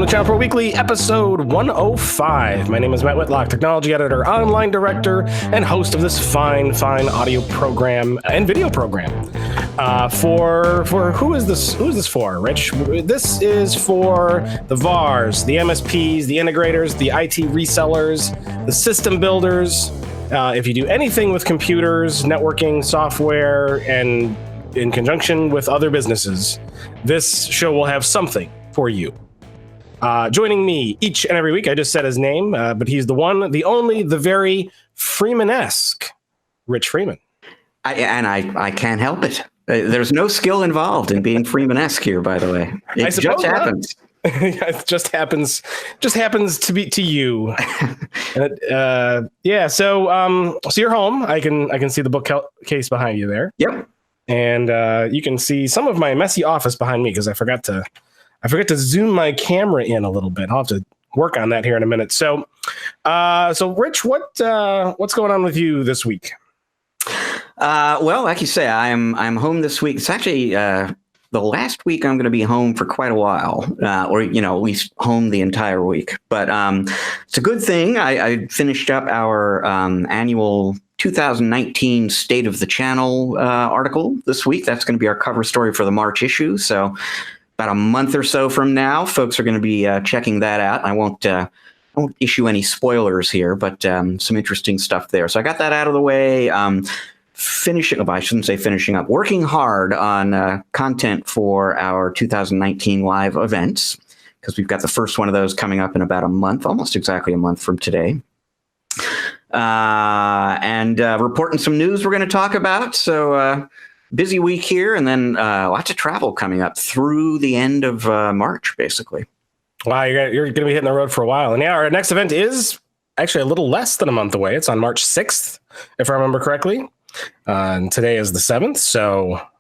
welcome to ChannelPro Weekly, episode 105. My name is Matt Whitlock, technology editor, online director, and host of this fine audio program and video program. For who is this? Who is this for, Rich? This is for the VARs, the MSPs, the integrators, the IT resellers, the system builders. If you do anything with computers, networking, software, and in conjunction with other businesses, this show will have something for you. Joining me each and every week, I just said his name, but he's the one, the only, the very Freeman-esque Rich Freeman. I can't help it. There's no skill involved in being Freeman-esque here, by the you're just happens. It just happens to be to you. Yeah. So you're home. I can see the bookcase behind you there. Yep. And you can see some of my messy office behind me because I forgot to zoom my camera in a little bit. I'll have to work on that here in a minute. So Rich, what's going on with you this week? Well, like you say, I'm home this week. It's actually the last week I'm going to be home for quite a while, or at least home the entire week. But it's a good thing. I finished up our annual 2019 State of the Channel article this week. That's going to be our cover story for the March issue. So about a month or so from now, folks are going to be checking that out. I won't issue any spoilers here, but some interesting stuff there. So I got that out of the way. Working hard on content for our 2019 live events, because we've got the first one of those coming up in about a month, almost exactly a month from today. And reporting some news we're going to talk about. So busy week here, and then lots of travel coming up through the end of March, basically. Wow, you're going to be hitting the road for a while. And yeah, our next event is actually a little less than a month away. It's on March 6th, if I remember correctly. And today is the 7th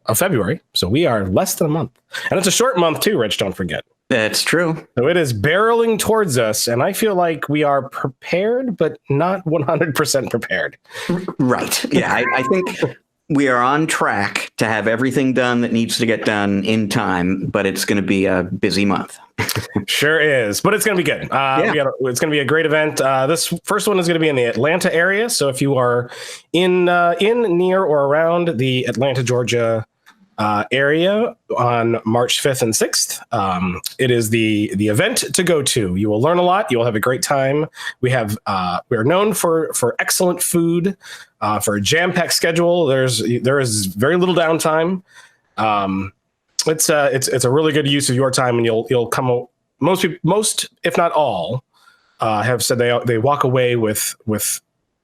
of February. So we are less than a month. And it's a short month too, Rich, don't forget. That's true. So it is barreling towards us, and I feel like we are prepared, but not 100% prepared. Right. Yeah, I think we are on track to have everything done that needs to get done in time, but it's going to be a busy month. Sure is, but it's going to be good. It's going to be a great event. This first one is going to be in the Atlanta area. So if you are in, near, or around the Atlanta, Georgia area on March 5th and 6th, it is the event to go to. You will learn a lot. You will have a great time. We are known for excellent food, for a jam-packed schedule. There is very little downtime. It's a really good use of your time, and you'll come. Most, if not all, have said they walk away with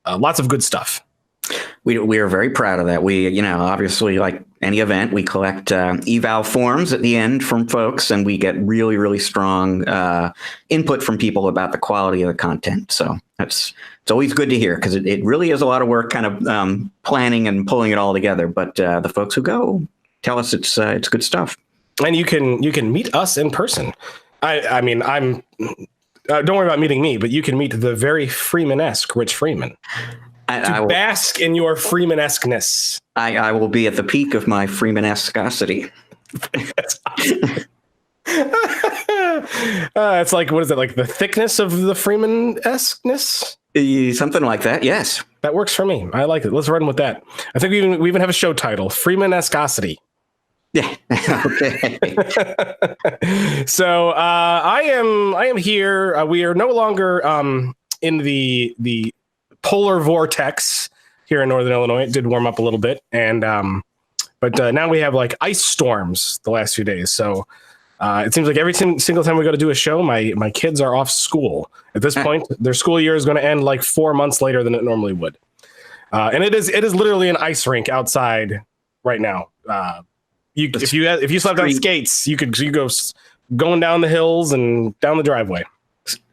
lots of good stuff. We are very proud of that. We, obviously, like any event, we collect eval forms at the end from folks, and we get really, really strong input from people about the quality of the content. So it's always good to hear, because it really is a lot of work kind of planning and pulling it all together. But the folks who go tell us it's good stuff. And you can meet us in person. I mean, don't worry about meeting me, but you can meet the very Freeman-esque Rich Freeman. To bask in your Freeman-esqueness. I will be at the peak of my Freeman-escosity. That's awesome. It's like, what is it, like the thickness of the Freeman-esqueness? Something like that, yes. That works for me. I like it. Let's run with that. I think we even have a show title, Freeman-escosity. Yeah. Okay. So I am here. We are no longer in the polar vortex here in Northern Illinois. It did warm up a little bit, and but now we have like ice storms the last few days. So it seems like every single time we go to do a show, my kids are off school. At this point, their school year is going to end like 4 months later than it normally would, and it is literally an ice rink outside right now. If you slept on skates, you go going down the hills and down the driveway.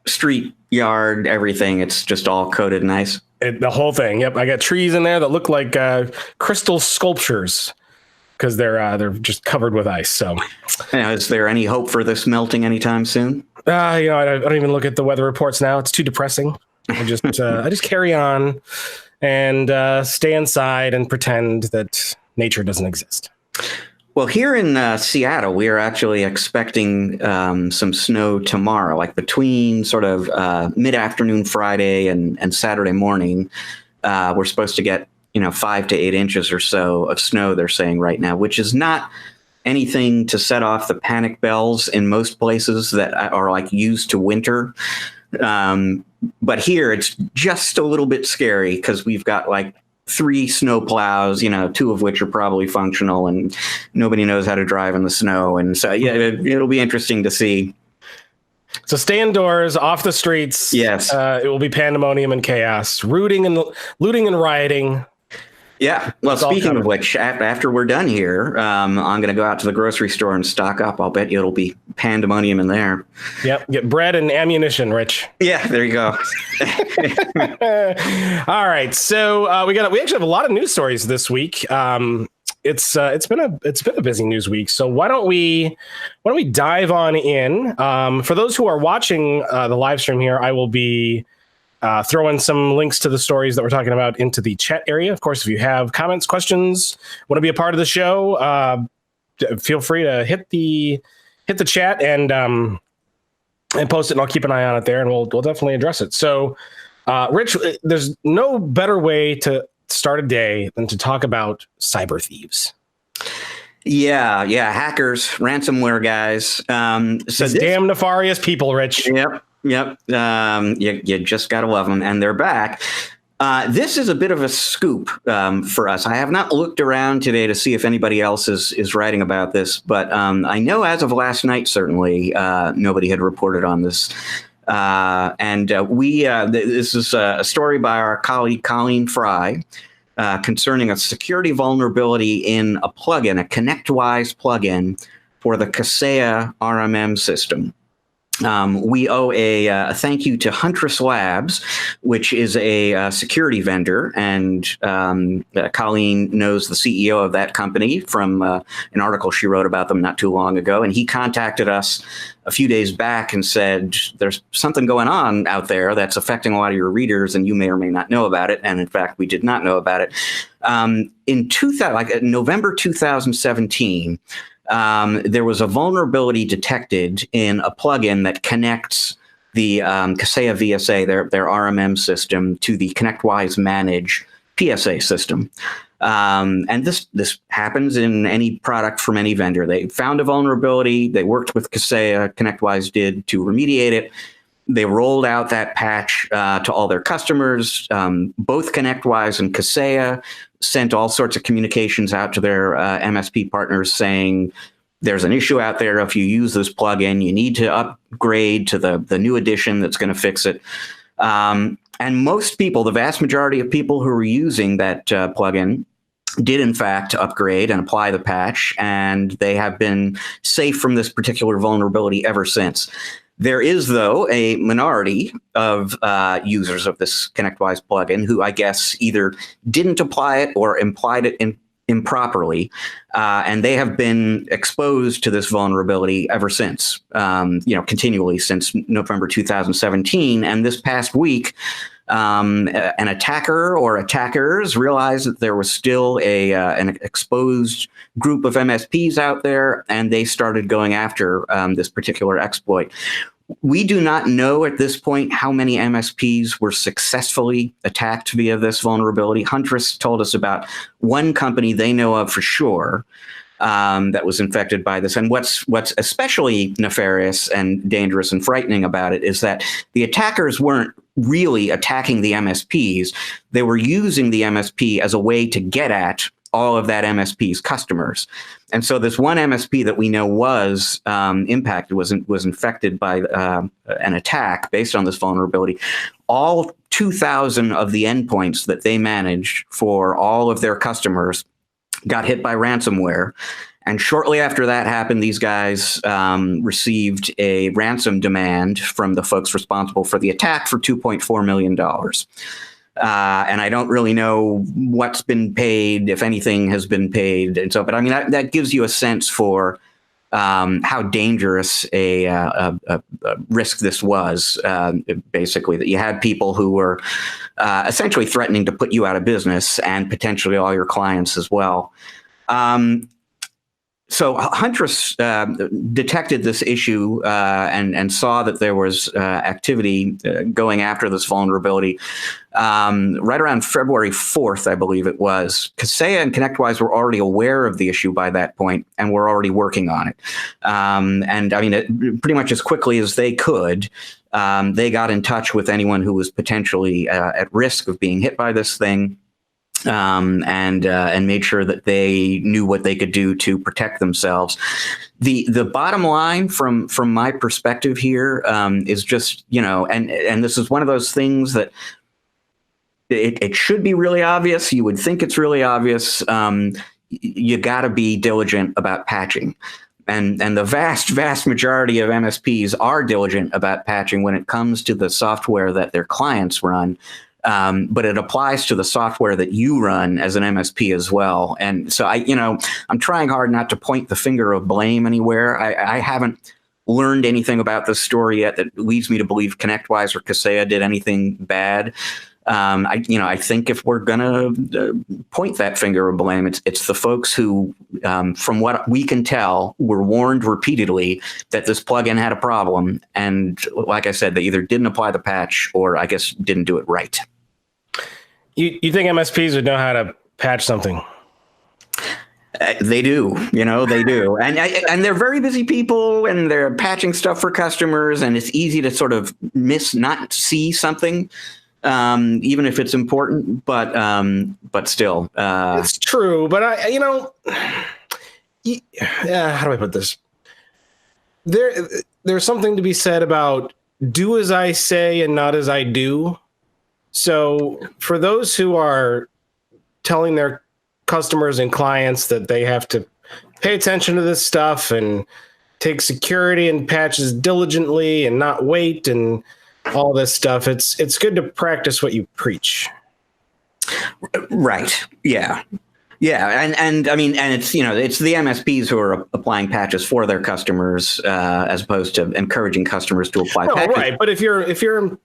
Street, yard, everything. It's just all coated in ice. The whole thing. Yep. I got trees in there that look like crystal sculptures because they're just covered with ice. So, is there any hope for this melting anytime soon? I don't even look at the weather reports now. It's too depressing. I just carry on and stay inside and pretend that nature doesn't exist. Well, here in Seattle, we are actually expecting some snow tomorrow, like between sort of mid-afternoon Friday and Saturday morning. We're supposed to get 5 to 8 inches or so of snow, they're saying right now, which is not anything to set off the panic bells in most places that are like used to winter. But here it's just a little bit scary because we've got like 3 snow plows, 2 of which are probably functional, and nobody knows how to drive in the snow. And so, yeah, it'll be interesting to see. So stay indoors, off the streets. Yes. It will be pandemonium and chaos, looting and rioting. Yeah. Well, speaking of which, after we're done here, I'm going to go out to the grocery store and stock up. I'll bet you it'll be pandemonium in there. Yep. Get bread and ammunition, Rich. Yeah, there you go. All right. So we actually have a lot of news stories this week. It's been a busy news week. So why don't we dive on in? For those who are watching the live stream here, I will be throw in some links to the stories that we're talking about into the chat area. Of course, if you have comments, questions, want to be a part of the show, feel free to hit the chat and post it, and I'll keep an eye on it there, and we'll definitely address it. So, Rich, there's no better way to start a day than to talk about cyber thieves. Yeah, hackers, ransomware guys. So damn nefarious people, Rich. Yep. You just got to love them. And they're back. This is a bit of a scoop for us. I have not looked around today to see if anybody else is writing about this, but I know as of last night, certainly nobody had reported on this. This is a story by our colleague Colleen Fry concerning a security vulnerability in a plugin, a ConnectWise plugin for the Kaseya RMM system. We owe a thank you to Huntress Labs, which is a security vendor, and Colleen knows the CEO of that company from an article she wrote about them not too long ago. And he contacted us a few days back and said, there's something going on out there that's affecting a lot of your readers, and you may or may not know about it. And in fact, we did not know about it. In November 2017, there was a vulnerability detected in a plugin that connects the Kaseya VSA, their RMM system, to the ConnectWise Manage PSA system. And this happens in any product from any vendor. They found a vulnerability. They worked with Kaseya, ConnectWise did, to remediate it. They rolled out that patch to all their customers. Both ConnectWise and Kaseya sent all sorts of communications out to their MSP partners saying, there's an issue out there. If you use this plugin, you need to upgrade to the new edition that's going to fix it. And most people, the vast majority of people who were using that plugin, did in fact upgrade and apply the patch, and they have been safe from this particular vulnerability ever since. There is, though, a minority of users of this ConnectWise plugin who I guess either didn't apply it or implied it improperly, and they have been exposed to this vulnerability ever since, continually since November 2017. And this past week, an attacker or attackers realized that there was still an exposed group of MSPs out there, and they started going after this particular exploit. We do not know at this point how many MSPs were successfully attacked via this vulnerability. Huntress told us about one company they know of for sure that was infected by this. And what's especially nefarious and dangerous and frightening about it is that the attackers weren't really attacking the MSPs. They were using the MSP as a way to get at all of that MSP's customers. And so this one MSP that we know was impacted, was infected by an attack based on this vulnerability. All 2,000 of the endpoints that they managed for all of their customers got hit by ransomware. And shortly after that happened, these guys received a ransom demand from the folks responsible for the attack for $2.4 million. And I don't really know what's been paid, if anything has been paid. And so, but I mean, that gives you a sense for how dangerous a risk this was, basically, that you had people who were essentially threatening to put you out of business and potentially all your clients as well. So Huntress detected this issue and saw that there was activity going after this vulnerability right around February 4th, I believe it was. Kaseya and ConnectWise were already aware of the issue by that point and were already working on it. And I mean, pretty much as quickly as they could, they got in touch with anyone who was potentially at risk of being hit by this thing. And made sure that they knew what they could do to protect themselves. The bottom line from my perspective here is just, and this is one of those things that it should be really obvious. You would think it's really obvious. You got to be diligent about patching. And the vast majority of MSPs are diligent about patching when it comes to the software that their clients run. But it applies to the software that you run as an MSP as well. And so I'm trying hard not to point the finger of blame anywhere. I haven't learned anything about this story yet that leads me to believe ConnectWise or Kaseya did anything bad. I think if we're gonna point that finger of blame, it's the folks who, from what we can tell, were warned repeatedly that this plugin had a problem. And like I said, they either didn't apply the patch or I guess didn't do it right. You think MSPs would know how to patch something? They do, they do. And they're very busy people and they're patching stuff for customers. And it's easy to sort of not see something, even if it's important. But still. It's true. But how do I put this? There's something to be said about do as I say and not as I do. So for those who are telling their customers and clients that they have to pay attention to this stuff and take security and patches diligently and not wait and all this stuff, it's good to practice what you preach. Right. Yeah. Yeah. And I mean, and it's the MSPs who are applying patches for their customers as opposed to encouraging customers to apply patches. Right. But if you're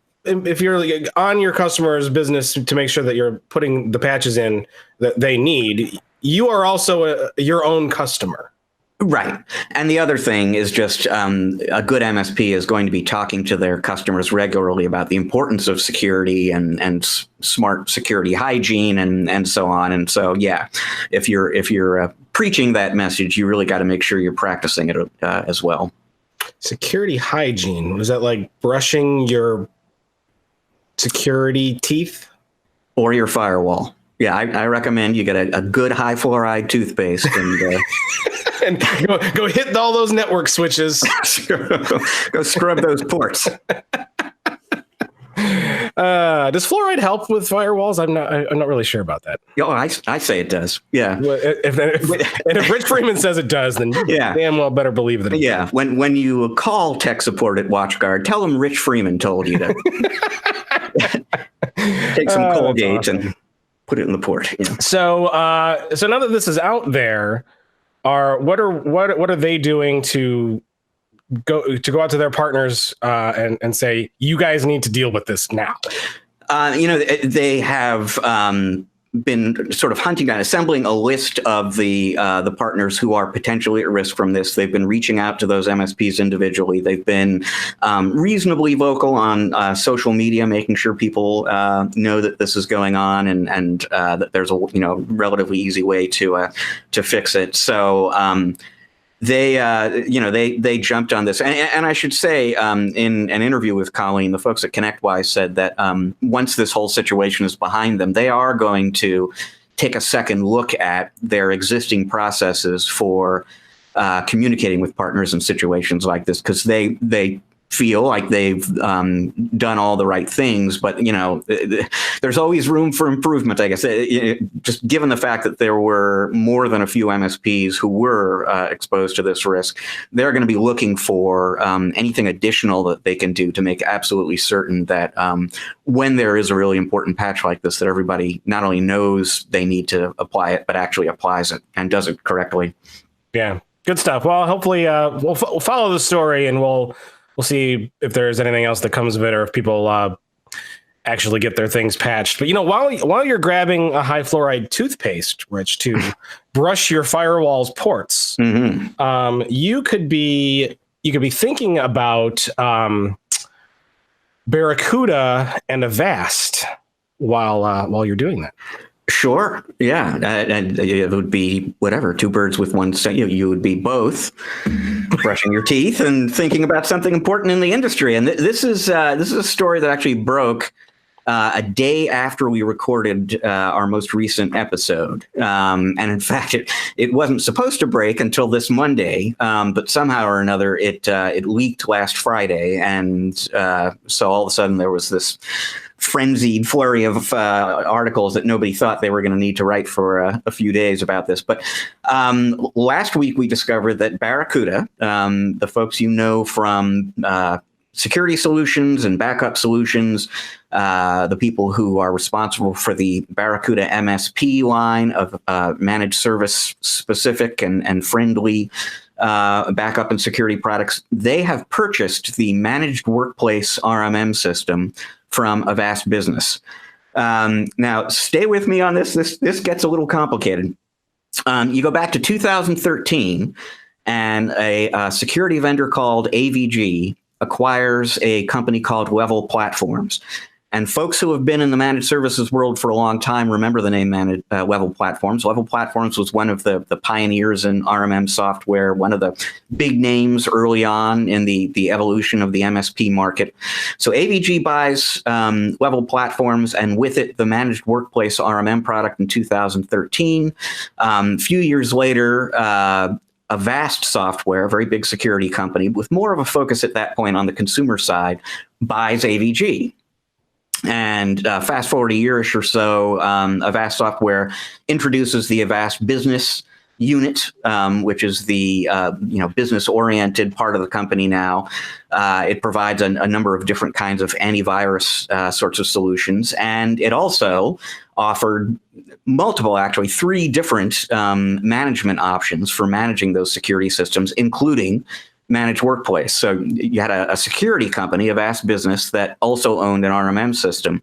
on your customer's business to make sure that you're putting the patches in that they need, you are also your own customer. Right. And the other thing is just a good MSP is going to be talking to their customers regularly about the importance of security and smart security hygiene and so on. And so, yeah, if you're preaching that message, you really got to make sure you're practicing it as well. Security hygiene. Was that like brushing your security teeth? Or your firewall. Yeah, I recommend you get a good high fluoride toothpaste and and go hit all those network switches. Go scrub those ports. Does fluoride help with firewalls? I'm not really sure about that. Oh, I say it does. Yeah. If Rich Freeman says it does, then you damn well better believe that. Yeah. When you call tech support at WatchGuard, tell them Rich Freeman told you to take some Colgate and put it in the port. Yeah. So now that this is out there, what are they doing to go out to their partners and say, you guys need to deal with this now? They have been sort of hunting down, assembling a list of the partners who are potentially at risk from this. They've been reaching out to those MSPs individually. They've been reasonably vocal on social media, making sure people know that this is going on and that there's a relatively easy way to fix it. So they jumped on this, and I should say, in an interview with Colleen, the folks at ConnectWise said that once this whole situation is behind them, they are going to take a second look at their existing processes for communicating with partners in situations like this, because they feel like they've done all the right things, but there's always room for improvement, I guess. Just given the fact that there were more than a few MSPs who were exposed to this risk, they're going to be looking for anything additional that they can do to make absolutely certain that when there is a really important patch like this, that everybody not only knows they need to apply it, but actually applies it and does it correctly. Yeah, good stuff. Well, hopefully we'll follow the story and we'll see if there's anything else that comes of it, or if people actually get their things patched. But while you're grabbing a high fluoride toothpaste, Rich, to brush your firewall's ports, you could be thinking about Barracuda and Avast while you're doing that. Sure. Yeah. And it would be whatever, two birds with one stone. You would be both brushing your teeth and thinking about something important in the industry. And this is a story that actually broke a day after we recorded our most recent episode. And in fact, it wasn't supposed to break until this Monday, but somehow or another it leaked last Friday. And so all of a sudden there was this frenzied flurry of articles that nobody thought they were going to need to write for a few days about this. But last week we discovered that Barracuda, the folks you know from security solutions and backup solutions, the people who are responsible for the Barracuda MSP line of managed service specific and friendly backup and security products, they have purchased the managed workplace RMM system from Avast Business. Now, stay with me on this. This gets a little complicated. You go back to 2013, and a security vendor called AVG acquires a company called Level Platforms. And folks who have been in the managed services world for a long time remember the name Level Platforms. Level Platforms was one of the pioneers in RMM software, one of the big names early on in the evolution of the MSP market. So AVG buys Level Platforms, and with it, the managed workplace RMM product in 2013. A few years later, Avast Software, a very big security company with more of a focus at that point on the consumer side, buys AVG. And fast forward a year-ish or so, Avast Software introduces the Avast Business unit, which is the business-oriented part of the company now. It provides a number of different kinds of antivirus sorts of solutions, and it also offered multiple, actually 3 different management options for managing those security systems, including managed workplace. So you had a security company, Avast Business, that also owned an RMM system.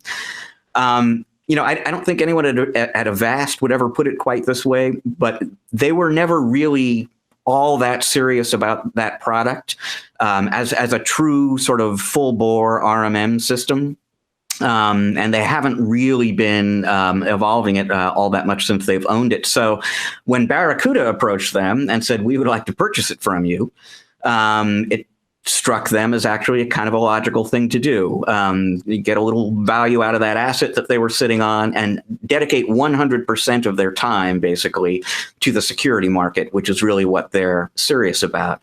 I don't think anyone at Avast would ever put it quite this way, but they were never really all that serious about that product as a true sort of full-bore RMM system. And they haven't really been evolving it all that much since they've owned it. So when Barracuda approached them and said, "We would like to purchase it from you," it struck them as actually a kind of a logical thing to do. You get a little value out of that asset that they were sitting on and dedicate 100% of their time, basically, to the security market, which is really what they're serious about.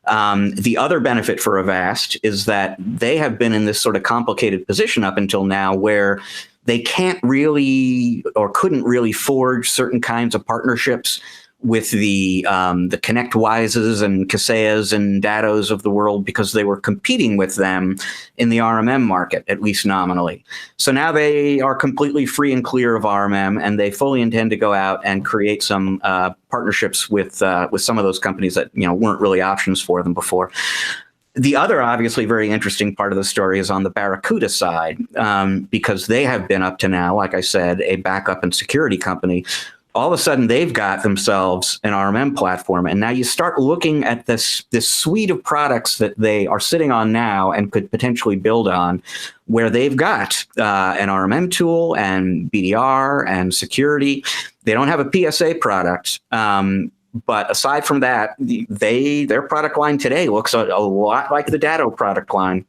The other benefit for Avast is that they have been in this sort of complicated position up until now where they can't really or couldn't really forge certain kinds of partnerships with the ConnectWises and Kaseyas and Dattos of the world because they were competing with them in the RMM market, at least nominally. So now they are completely free and clear of RMM, and they fully intend to go out and create some partnerships with some of those companies that weren't really options for them before. The other obviously very interesting part of the story is on the Barracuda side, because they have been up to now, like I said, a backup and security company. All of a sudden, they've got themselves an RMM platform. And now you start looking at this suite of products that they are sitting on now and could potentially build on, where they've got an RMM tool and BDR and security. They don't have a PSA product. But aside from that, their product line today looks a lot like the Datto product line.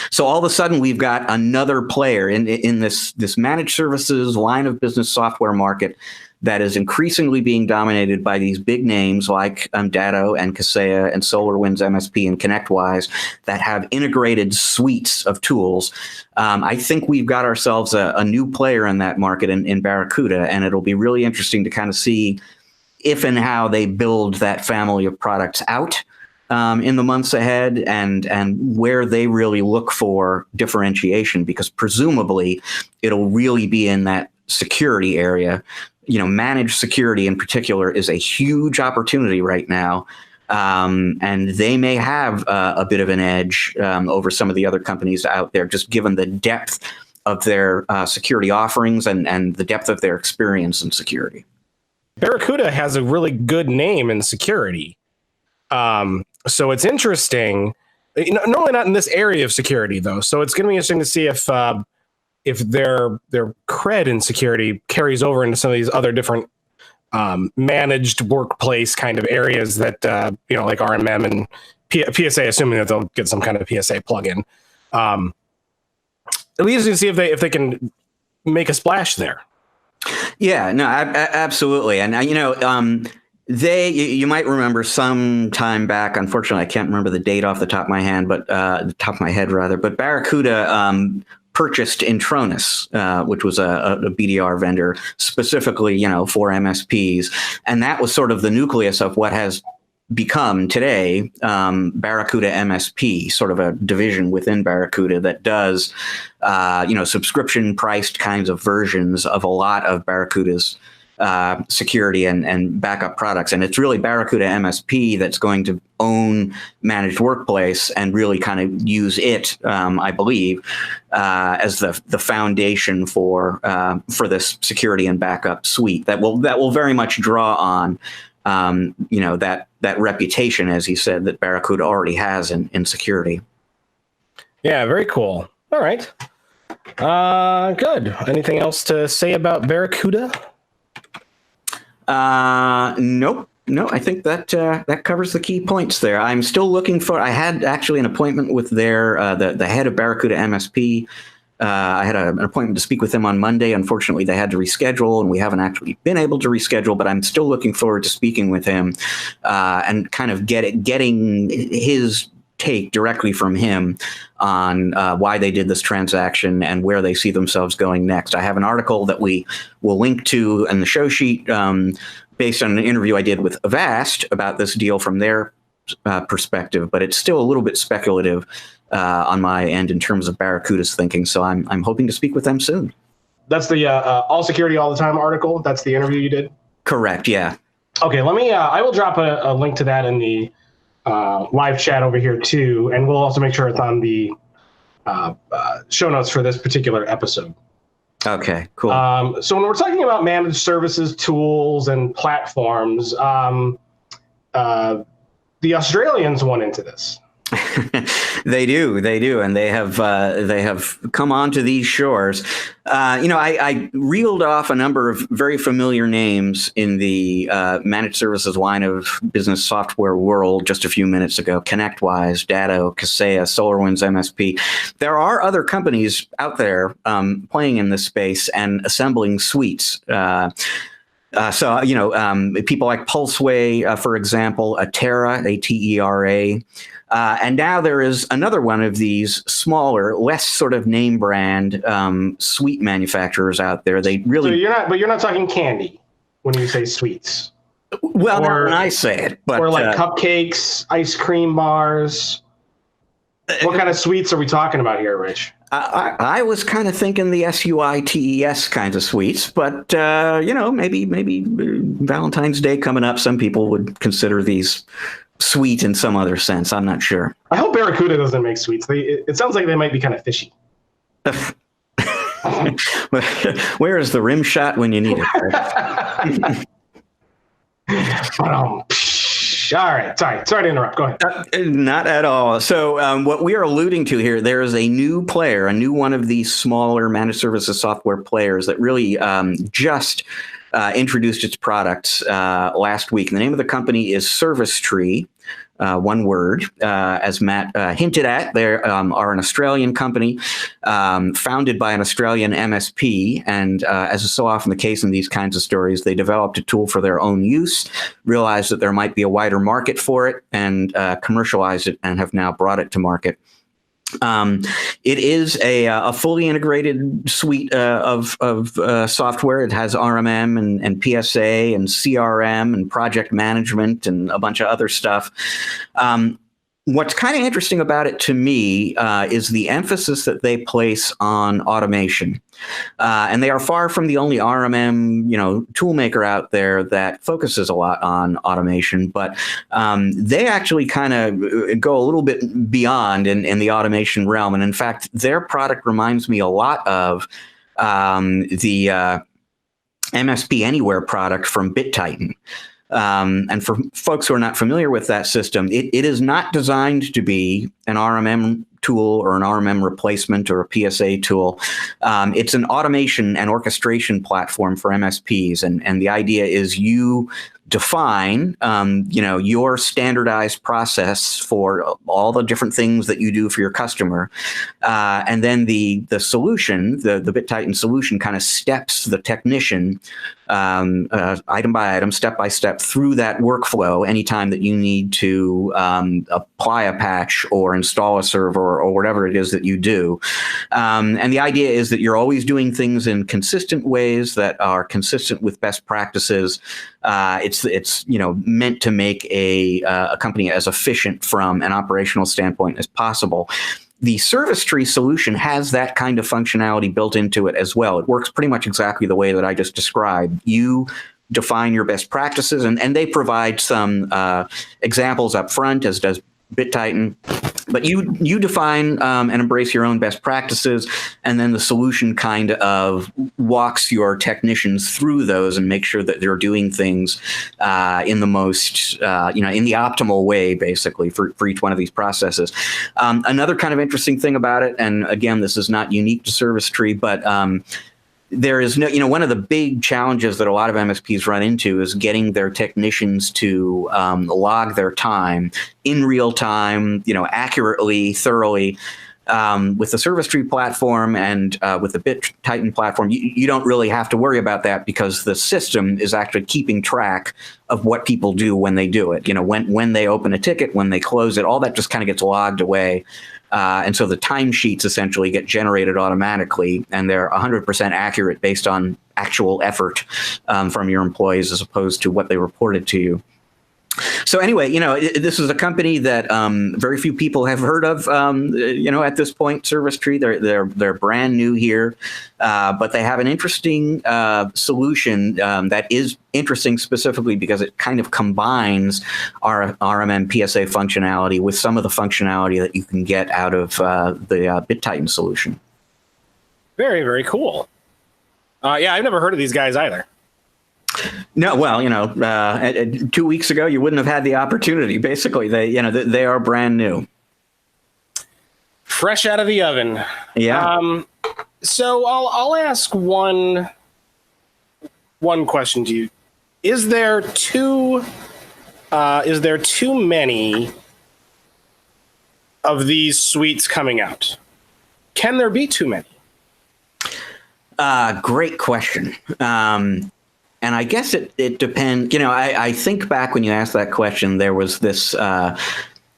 So all of a sudden, we've got another player in this managed services line of business software market that is increasingly being dominated by these big names like Datto and Kaseya and SolarWinds MSP and ConnectWise that have integrated suites of tools. I think we've got ourselves a new player in that market in Barracuda, and it'll be really interesting to kind of see if and how they build that family of products out in the months ahead, and where they really look for differentiation, because presumably it'll really be in that security area. Managed security in particular is a huge opportunity right now. And they may have a bit of an edge over some of the other companies out there, just given the depth their security offerings and the depth of their experience in security. Barracuda has a really good name in security. So it's interesting. Normally not in this area of security, though. So it's going to be interesting to see if their cred in security carries over into some of these other different managed workplace kind of areas that like RMM and PSA, assuming that they'll get some kind of PSA plugin. It'll be interesting to see if they can make a splash there. Yeah, no, absolutely, and you might remember some time back. Unfortunately, I can't remember the date off the top of my head, but But Barracuda purchased Intronis, which was a BDR vendor specifically, for MSPs, and that was sort of the nucleus of what has become today Barracuda MSP, sort of a division within Barracuda that does subscription priced kinds of versions of a lot of Barracuda's security and backup products. And it's really Barracuda MSP that's going to own managed workplace and really kind of use it, I believe, as the foundation for this security and backup suite that will very much draw on that reputation, as he said, that Barracuda already has in security. Yeah, very cool. All right. Good. Anything else to say about Barracuda? Nope. No, I think that covers the key points there. I'm still looking for. I had actually an appointment with the head of Barracuda MSP. I had an appointment to speak with him on Monday. Unfortunately, they had to reschedule, and we haven't actually been able to reschedule. But I'm still looking forward to speaking with him and kind of getting his take directly from him on why they did this transaction and where they see themselves going next. I have an article that we will link to in the show sheet based on an interview I did with Avast about this deal from their perspective, but it's still a little bit speculative on my end in terms of Barracuda's thinking. So I'm hoping to speak with them soon. That's the All Security All the Time article. That's the interview you did? Correct. Yeah. Okay. Let me, I will drop a link to that in the live chat over here too. And we'll also make sure it's on the show notes for this particular episode. Okay, cool. So when we're talking about managed services, tools, and platforms, the Australians went into this. They do, and they have come onto these shores. I reeled off a number of very familiar names in the managed services line of business software world just a few minutes ago: ConnectWise, Datto, Kaseya, SolarWinds MSP. There are other companies out there playing in this space and assembling suites. So people like Pulseway, for example, Atera, Atera. And now there is another one of these smaller, less sort of name brand suite manufacturers out there. They really. So you're not talking candy when you say sweets. Well, not when I say it, but or like cupcakes, ice cream bars. What kind of sweets are we talking about here, Rich? I was kind of thinking the SUITES kinds of sweets, but maybe Valentine's Day coming up, some people would consider these sweet in some other sense. I'm not sure. I hope Barracuda doesn't make sweets. It sounds like they might be kind of fishy. Where is the rim shot when you need it? All right. Sorry to interrupt. Go ahead. Not at all. So what we are alluding to here, there is a new player, a new one of these smaller managed services software players that really just introduced its products last week. And the name of the company is ServiceTree. One word, as Matt hinted at. They are an Australian company founded by an Australian MSP. And as is so often the case in these kinds of stories, they developed a tool for their own use, realized that there might be a wider market for it, and commercialized it and have now brought it to market. It is a fully integrated suite of software. It has RMM and PSA and CRM and project management and a bunch of other stuff. What's kind of interesting about it to me is the emphasis that they place on automation. And they are far from the only RMM, tool maker out there that focuses a lot on automation. But they actually kind of go a little bit beyond in the automation realm. And in fact, their product reminds me a lot of the MSP Anywhere product from BitTitan. And for folks who are not familiar with that system, it is not designed to be an RMM tool or an RMM replacement or a PSA tool. It's an automation and orchestration platform for MSPs. And the idea is you define, your standardized process for all the different things that you do for your customer. And then the solution, the BitTitan solution kind of steps the technician item by item, step by step through that workflow anytime that you need to apply a patch or install a server or whatever it is that you do. And the idea is that you're always doing things in consistent ways that are consistent with best practices. It's meant to make a company as efficient from an operational standpoint as possible. The ServiceTree solution has that kind of functionality built into it as well. It works pretty much exactly the way that I just described. You define your best practices, and they provide some examples up front, as does BitTitan. But you define and embrace your own best practices, and then the solution kind of walks your technicians through those and make sure that they're doing things in the most, in the optimal way, basically, for each one of these processes. Another kind of interesting thing about it, and again, this is not unique to ServiceTree, but there is no, one of the big challenges that a lot of MSPs run into is getting their technicians to log their time in real time, accurately, thoroughly. With the ServiceTree platform and with the BitTitan platform, you don't really have to worry about that because the system is actually keeping track of what people do when they do it. When they open a ticket, when they close it, all that just kind of gets logged away. And so the timesheets essentially get generated automatically, and they're 100% accurate based on actual effort from your employees as opposed to what they reported to you. So anyway, this is a company that very few people have heard of, at this point, ServiceTree. They're brand new here, but they have an interesting solution that is interesting specifically because it kind of combines our RMM PSA functionality with some of the functionality that you can get out of the BitTitan solution. Very, very cool. Yeah, I've never heard of these guys either. No, well, 2 weeks ago, you wouldn't have had the opportunity. Basically, they are brand new. Fresh out of the oven. Yeah. So I'll ask one question to you. Is there too many of these suites coming out? Can there be too many? Great question. And I guess it depends. I think back when you asked that question, there was this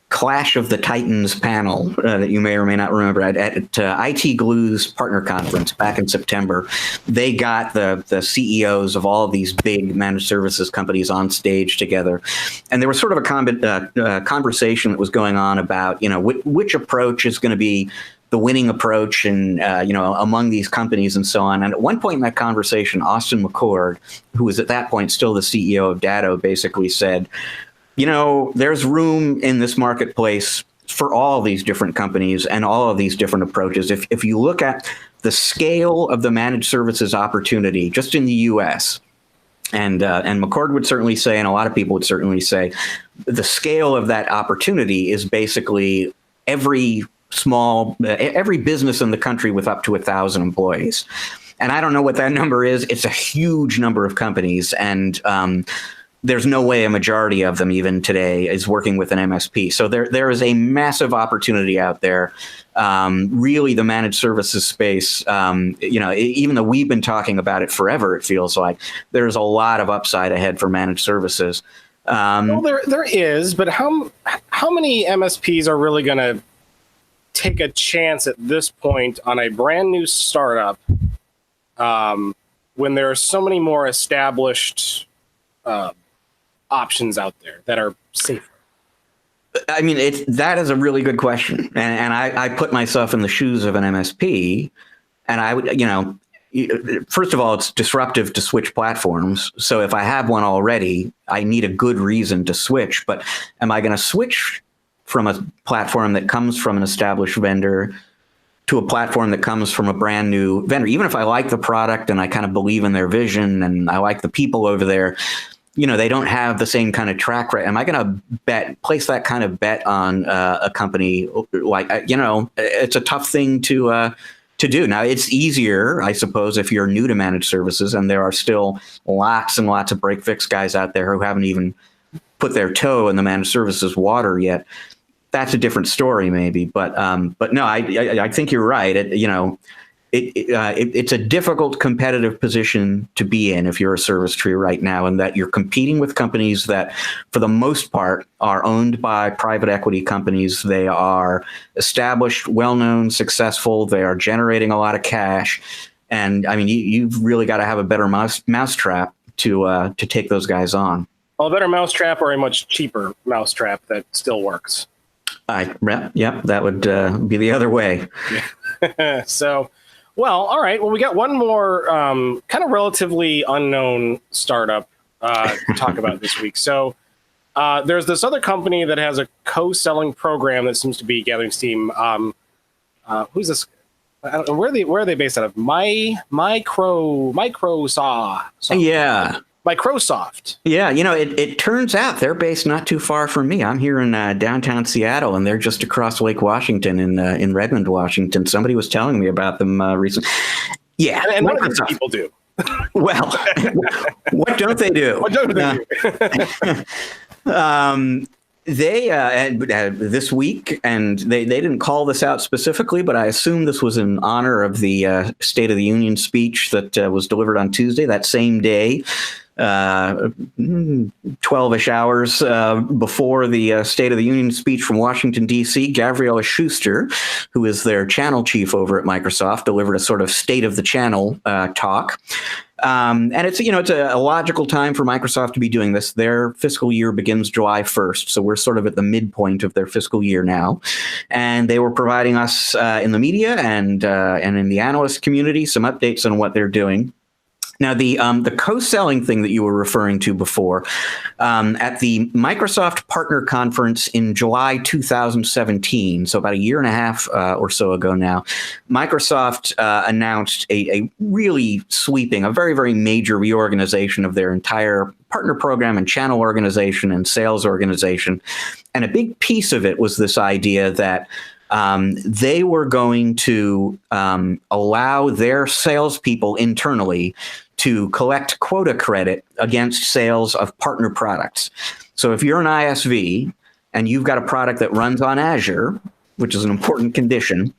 Clash of the Titans panel that you may or may not remember at IT Glue's partner conference back in September. They got the CEOs of all of these big managed services companies on stage together. And there was sort of a conversation that was going on about, which approach is going to be the winning approach and, among these companies and so on. And at one point in that conversation, Austin McCord, who was at that point still the CEO of Datto, basically said, there's room in this marketplace for all these different companies and all of these different approaches. If you look at the scale of the managed services opportunity just in the US, and McCord would certainly say, and a lot of people would certainly say, the scale of that opportunity is basically every business in the country with up to 1,000 employees. And I don't know what that number is. It's a huge number of companies. And there's no way a majority of them even today is working with an MSP. So there is a massive opportunity out there. Really, the managed services space, even though we've been talking about it forever, it feels like there's a lot of upside ahead for managed services. Well, there is, but how many MSPs are really going to take a chance at this point on a brand new startup when there are so many more established options out there that are safer? I mean, that is a really good question, and I put myself in the shoes of an MSP, and I would, first of all, it's disruptive to switch platforms. So if I have one already, I need a good reason to switch. But am I going to switch from a platform that comes from an established vendor to a platform that comes from a brand new vendor? Even if I like the product and I kind of believe in their vision and I like the people over there, they don't have the same kind of track record. Am I going to place that kind of bet on a company like, it's a tough thing to do. Now, it's easier, I suppose, if you're new to managed services, and there are still lots and lots of break fix guys out there who haven't even put their toe in the managed services water yet. That's a different story, maybe. But no, I think you're right. It's a difficult competitive position to be in if you're a ServiceTree right now, and that you're competing with companies that, for the most part, are owned by private equity companies. They are established, well-known, successful. They are generating a lot of cash. And I mean, you've really got to have a better mousetrap to take those guys on. Well, a better mousetrap or a much cheaper mousetrap that still works. That would be the other way. So, well, all right. Well, we got one more kind of relatively unknown startup to talk about this week. So there's this other company that has a co-selling program that seems to be gathering steam. Who's this? I don't know, where are they based out of? Microsoft. Yeah. Microsoft. Yeah, it turns out they're based not too far from me. I'm here in downtown Seattle, and they're just across Lake Washington in Redmond, Washington. Somebody was telling me about them recently. Yeah, and what do these people do? Well, what don't they do? What don't they do? They this week, and they didn't call this out specifically, but I assume this was in honor of the State of the Union speech that was delivered on Tuesday, that same day. 12-ish hours before the State of the Union speech from Washington, D.C., Gabriela Schuster, who is their channel chief over at Microsoft, delivered a sort of state of the channel talk. And it's a logical time for Microsoft to be doing this. Their fiscal year begins July 1st, so we're sort of at the midpoint of their fiscal year now. And they were providing us in the media and in the analyst community some updates on what they're doing. Now, the co-selling thing that you were referring to before, at the Microsoft Partner Conference in July 2017, so about a year and a half or so ago now, Microsoft announced a really sweeping, a very, very major reorganization of their entire partner program and channel organization and sales organization. And a big piece of it was this idea that they were going to allow their salespeople internally to collect quota credit against sales of partner products. So if you're an ISV and you've got a product that runs on Azure, which is an important condition,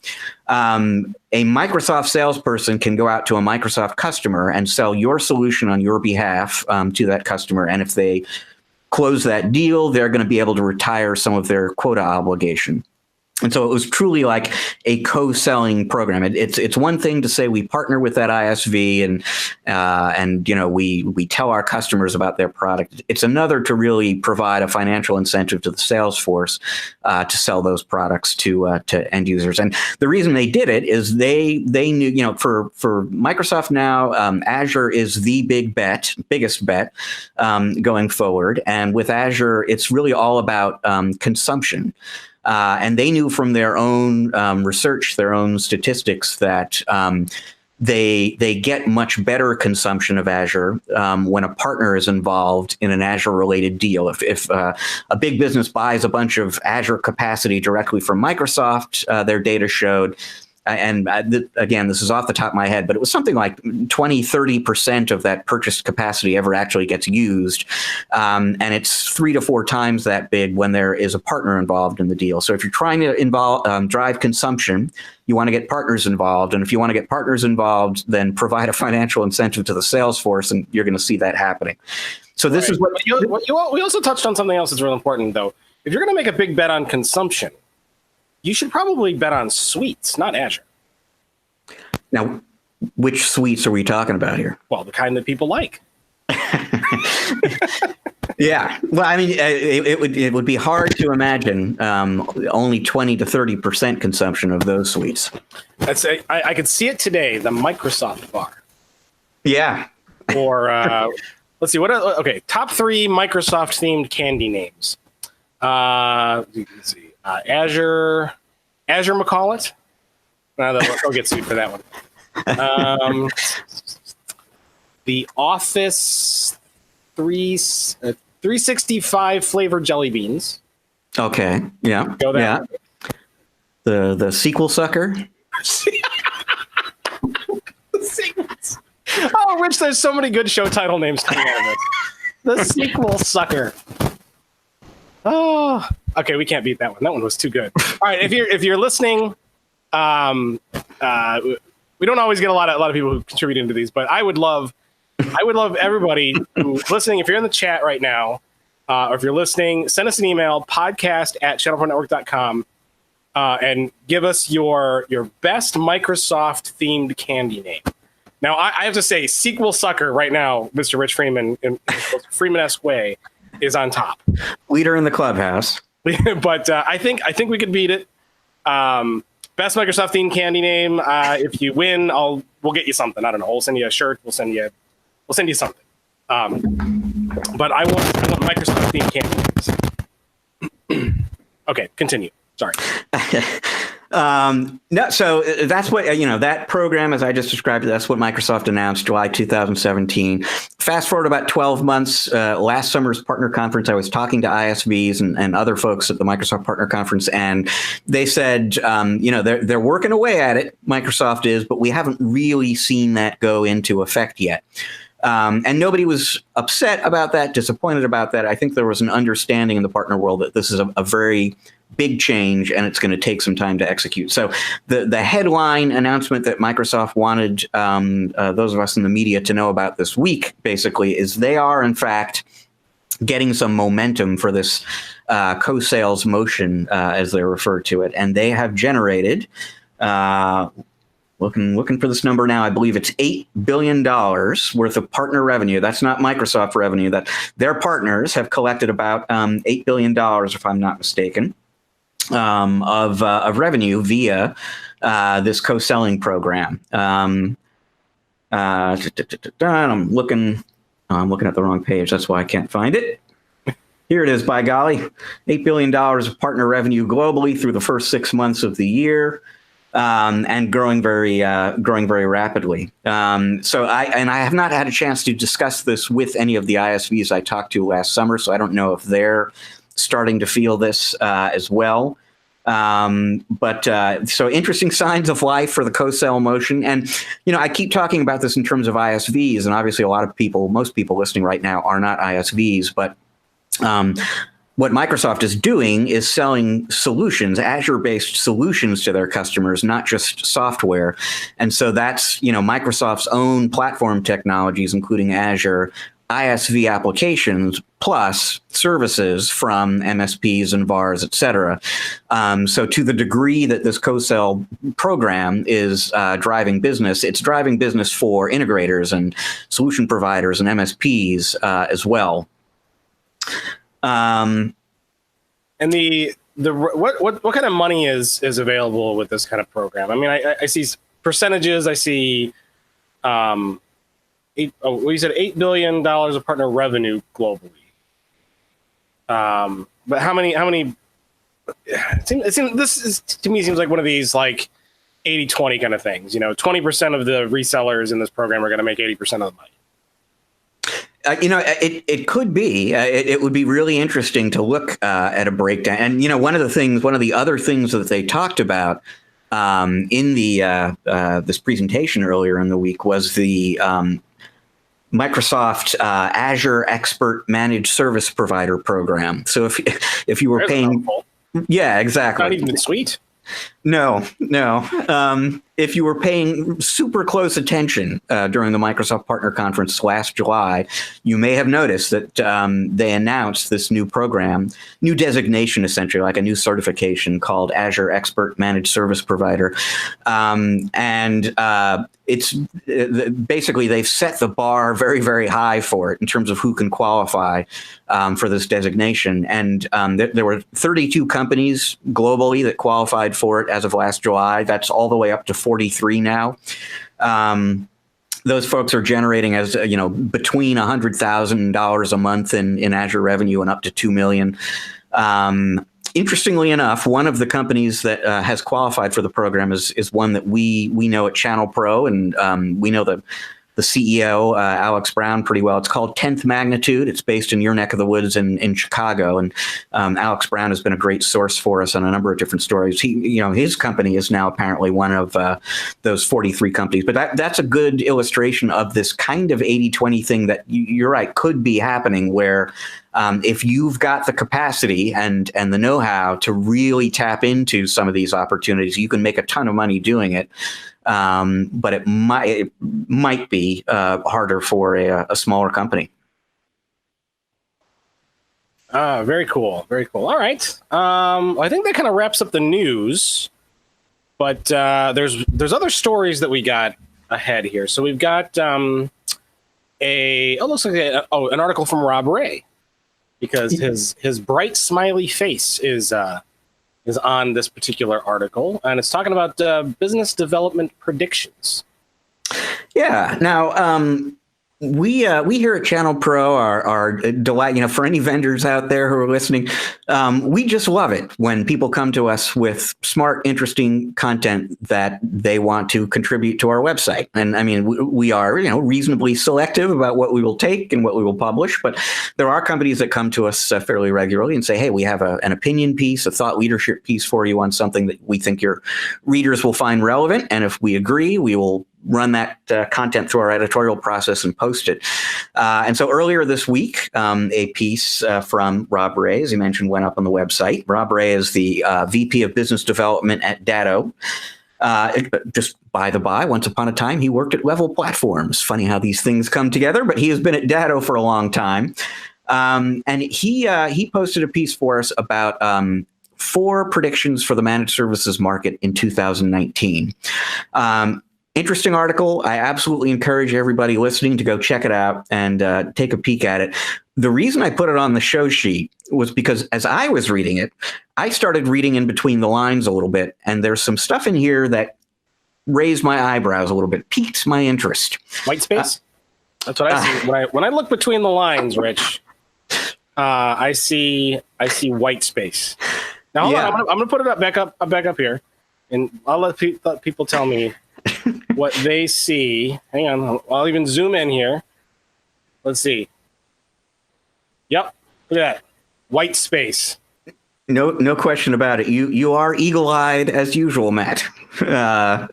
a Microsoft salesperson can go out to a Microsoft customer and sell your solution on your behalf to that customer. And if they close that deal, they're going to be able to retire some of their quota obligation. And so it was truly like a co-selling program. It's one thing to say we partner with that ISV and we tell our customers about their product. It's another to really provide a financial incentive to the sales force to sell those products to end users. And the reason they did it is they knew, for Microsoft now, Azure is the biggest bet going forward. And with Azure, it's really all about consumption. And they knew from their own research, their own statistics, that they get much better consumption of Azure when a partner is involved in an Azure-related deal. If a big business buys a bunch of Azure capacity directly from Microsoft, their data showed, and again, this is off the top of my head, but it was something like 20-30% of that purchased capacity ever actually gets used. And it's 3 to 4 times that big when there is a partner involved in the deal. So if you're trying to drive consumption, you want to get partners involved. And if you want to get partners involved, then provide a financial incentive to the sales force, and you're going to see that happening. So this is what we also touched on something else that's really important, though. If you're going to make a big bet on consumption, you should probably bet on suites, not Azure. Now, which suites are we talking about here? Well, the kind that people like. Yeah. Well, I mean, it would be hard to imagine only 20 to 30% consumption of those suites. I could see it today. The Microsoft bar. Yeah. Or let's see okay, top 3 Microsoft themed candy names. Let's see. Azure McCall it. I'll get sued for that one. The Office 365 flavored jelly beans. Okay. Yeah. Go there. Yeah. The SQL sucker. Oh, Rich, there's so many good show title names coming out of this. The SQL sucker. Oh, okay, we can't beat that one. That one was too good. All right, if you're listening, we don't always get a lot of people who contribute into these, but I would love everybody who's listening. If you're in the chat right now, or if you're listening, send us an email, podcast@channelpronetwork.com, and give us your best Microsoft themed candy name. Now, I have to say, SQL sucker right now, Mr. Rich Freeman, in Freeman-esque way, is on top. Leader in the clubhouse. But I think we could beat it. Best Microsoft themed candy name. If you win, we'll get you something. I don't know. We'll send you a shirt. We'll send you something. But I want Microsoft themed candy names. Okay, continue. Sorry. No, so that's what, that program, as I just described, that's what Microsoft announced July 2017. Fast forward about 12 months, last summer's partner conference, I was talking to ISVs and other folks at the Microsoft Partner Conference, and they said, they're working away at it, Microsoft is, but we haven't really seen that go into effect yet. And nobody was upset about that, disappointed about that. I think there was an understanding in the partner world that this is a very big change and it's going to take some time to execute. So the headline announcement that Microsoft wanted those of us in the media to know about this week, basically, is they are, in fact, getting some momentum for this co-sales motion, as they refer to it. And they have generated, looking for this number now, I believe it's $8 billion worth of partner revenue. That's not Microsoft revenue. That their partners have collected about $8 billion, if I'm not mistaken, of revenue via this co-selling program. I'm looking at the wrong page. That's why I can't find it. Here it is, by golly. $8 billion of partner revenue globally through the first 6 months of the year. And growing very rapidly. So I have not had a chance to discuss this with any of the ISVs I talked to last summer, so I don't know if they're starting to feel this as well. But so interesting signs of life for the co-sell motion. And, I keep talking about this in terms of ISVs, and obviously most people listening right now are not ISVs, but what Microsoft is doing is selling solutions, Azure-based solutions to their customers, not just software. And so that's, Microsoft's own platform technologies, including Azure, ISV applications, plus services from MSPs and VARs, et cetera. So to the degree that this co-sell program is driving business, it's driving business for integrators and solution providers and MSPs as well. And what kind of money is available with this kind of program? I mean, I see percentages. I see, you said $8 billion of partner revenue globally. But how many? It seems this is, to me, seems like one of these like 80-20 kind of things. 20% of the resellers in this program are going to make 80% of the money. It could be. It would be really interesting to look at a breakdown. And one of the other things that they talked about in the this presentation earlier in the week was the Microsoft Azure Expert Managed Service Provider program. So if you were paying, yeah, exactly, not even Suite. No, no. If you were paying super close attention during the Microsoft Partner Conference last July, you may have noticed that they announced this new program, new designation, essentially, like a new certification called Azure Expert Managed Service Provider. It's basically they've set the bar very, very high for it in terms of who can qualify for this designation. And there were 32 companies globally that qualified for it as of last July. That's all the way up to 43 now. Those folks are generating between $100,000 a month in Azure revenue and up to $2 million. Interestingly enough, one of the companies that has qualified for the program is one that we know at ChannelPro, and we know the CEO, Alex Brown, pretty well. It's called 10th Magnitude. It's based in your neck of the woods in Chicago. And Alex Brown has been a great source for us on a number of different stories. His company is now apparently one of those 43 companies. But that's a good illustration of this kind of 80-20 thing that you're right, could be happening where if you've got the capacity and the know-how to really tap into some of these opportunities, you can make a ton of money doing it. But it might be harder for a smaller company. Very cool. Very cool. All right. I think that kind of wraps up the news, but there's other stories that we got ahead here. So we've got an article from Rob Ray, because his bright smiley face is on this particular article, and it's talking about business development predictions. Yeah. Now, we here at ChannelPro are delight. For any vendors out there who are listening, we just love it when people come to us with smart, interesting content that they want to contribute to our website. And I mean, we are reasonably selective about what we will take and what we will publish, but there are companies that come to us fairly regularly and say, "Hey, we have an opinion piece, a thought leadership piece for you on something that we think your readers will find relevant, and if we agree, we will run that content through our editorial process and post it." And so earlier this week, a piece from Rob Ray, as you mentioned, went up on the website. Rob Ray is the VP of Business Development at Datto. Just by the by, once upon a time, he worked at Level Platforms. Funny how these things come together, but he has been at Datto for a long time. And he posted a piece for us about 4 predictions for the managed services market in 2019. Interesting article. I absolutely encourage everybody listening to go check it out and take a peek at it. The reason I put it on the show sheet was because as I was reading it, I started reading in between the lines a little bit, and there's some stuff in here that raised my eyebrows a little bit, piqued my interest. White space? That's what I see. When I look between the lines, Rich, I see white space. Now, hold on, I'm going to put it back up here, and I'll let people tell me what they see. Hang on, I'll even zoom in here. Let's see. Yep, look at that. White space. No question about it. You are eagle-eyed as usual, Matt. But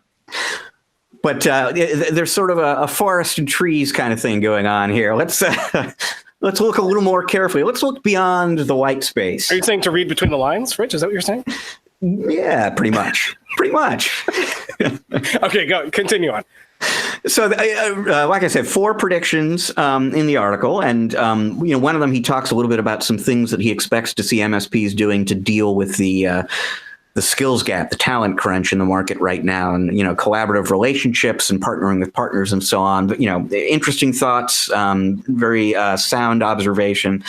there's sort of a forest and trees kind of thing going on here. Let's look a little more carefully. Let's look beyond the white space. Are you saying to read between the lines, Rich? Is that what you're saying? Yeah, pretty much. Pretty much. Okay, go. Continue on. So, like I said, 4 predictions in the article, and one of them he talks a little bit about some things that he expects to see MSPs doing to deal with the skills gap, the talent crunch in the market right now, and collaborative relationships and partnering with partners and so on. But interesting thoughts, very sound observation.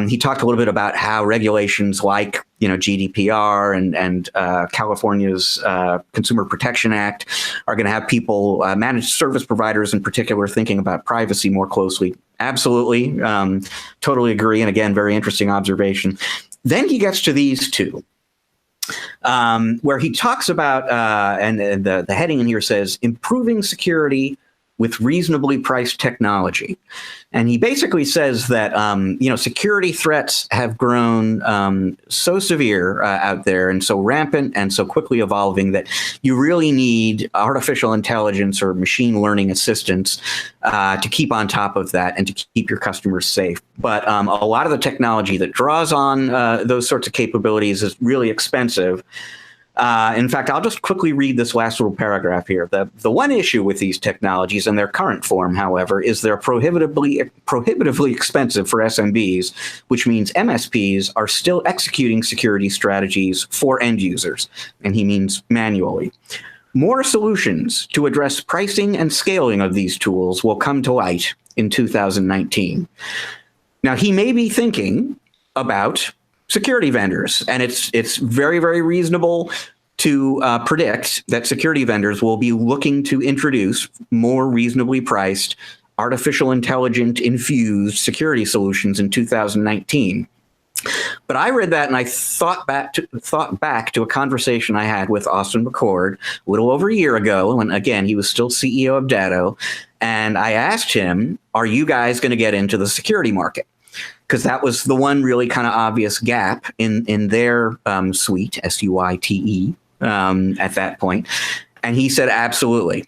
He talked a little bit about how regulations like GDPR and California's Consumer Protection Act are going to have people, managed service providers in particular, thinking about privacy more closely. Absolutely, totally agree. And again, very interesting observation. Then he gets to these 2. Where he talks about, and the heading in here says, improving security with reasonably priced technology. And he basically says that, security threats have grown so severe out there and so rampant and so quickly evolving that you really need artificial intelligence or machine learning assistance to keep on top of that and to keep your customers safe. But a lot of the technology that draws on those sorts of capabilities is really expensive. In fact, I'll just quickly read this last little paragraph here. The one issue with these technologies in their current form, however, is they're prohibitively expensive for SMBs, which means MSPs are still executing security strategies for end users, and he means manually. More solutions to address pricing and scaling of these tools will come to light in 2019. Now, he may be thinking about security vendors, and it's very, very reasonable to predict that security vendors will be looking to introduce more reasonably priced, artificial intelligence infused security solutions in 2019. But I read that and I thought back to a conversation I had with Austin McCord a little over a year ago, when again he was still CEO of Datto, and I asked him, "Are you guys going to get into the security market?" Because that was the one really kind of obvious gap in their suite, SUITE, at that point. And he said, absolutely.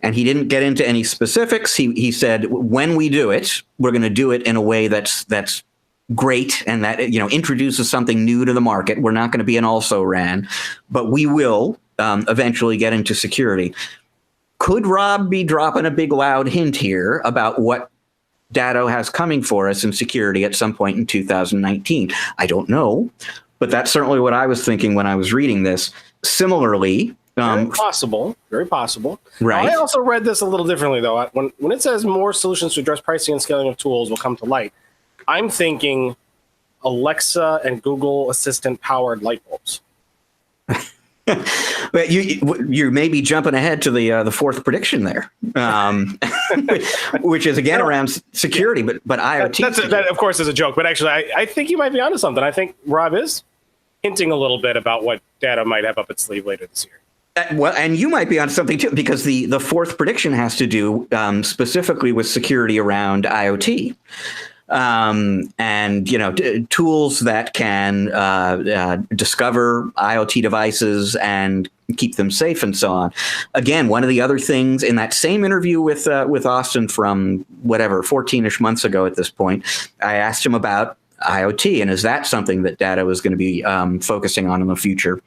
And he didn't get into any specifics. He said, when we do it, we're going to do it in a way that's great and that introduces something new to the market. We're not going to be an also-ran, but we will eventually get into security. Could Rob be dropping a big loud hint here about what Datto has coming for us in security at some point in 2019? I don't know, but that's certainly what I was thinking when I was reading this. Similarly, very possible. Right. I also read this a little differently, though. When it says more solutions to address pricing and scaling of tools will come to light, I'm thinking Alexa and Google Assistant powered light bulbs. But you may be jumping ahead to the fourth prediction there, which is again around security, but IoT. That of course is a joke, but actually I think you might be onto something. I think Rob is hinting a little bit about what Datto might have up its sleeve later this year. Well, and you might be on something too, because the fourth prediction has to do specifically with security around IoT. And tools that can discover IoT devices and keep them safe and so on. Again, one of the other things in that same interview with Austin from 14-ish months ago at this point, I asked him about IoT and is that something that Datto is going to be focusing on in the future?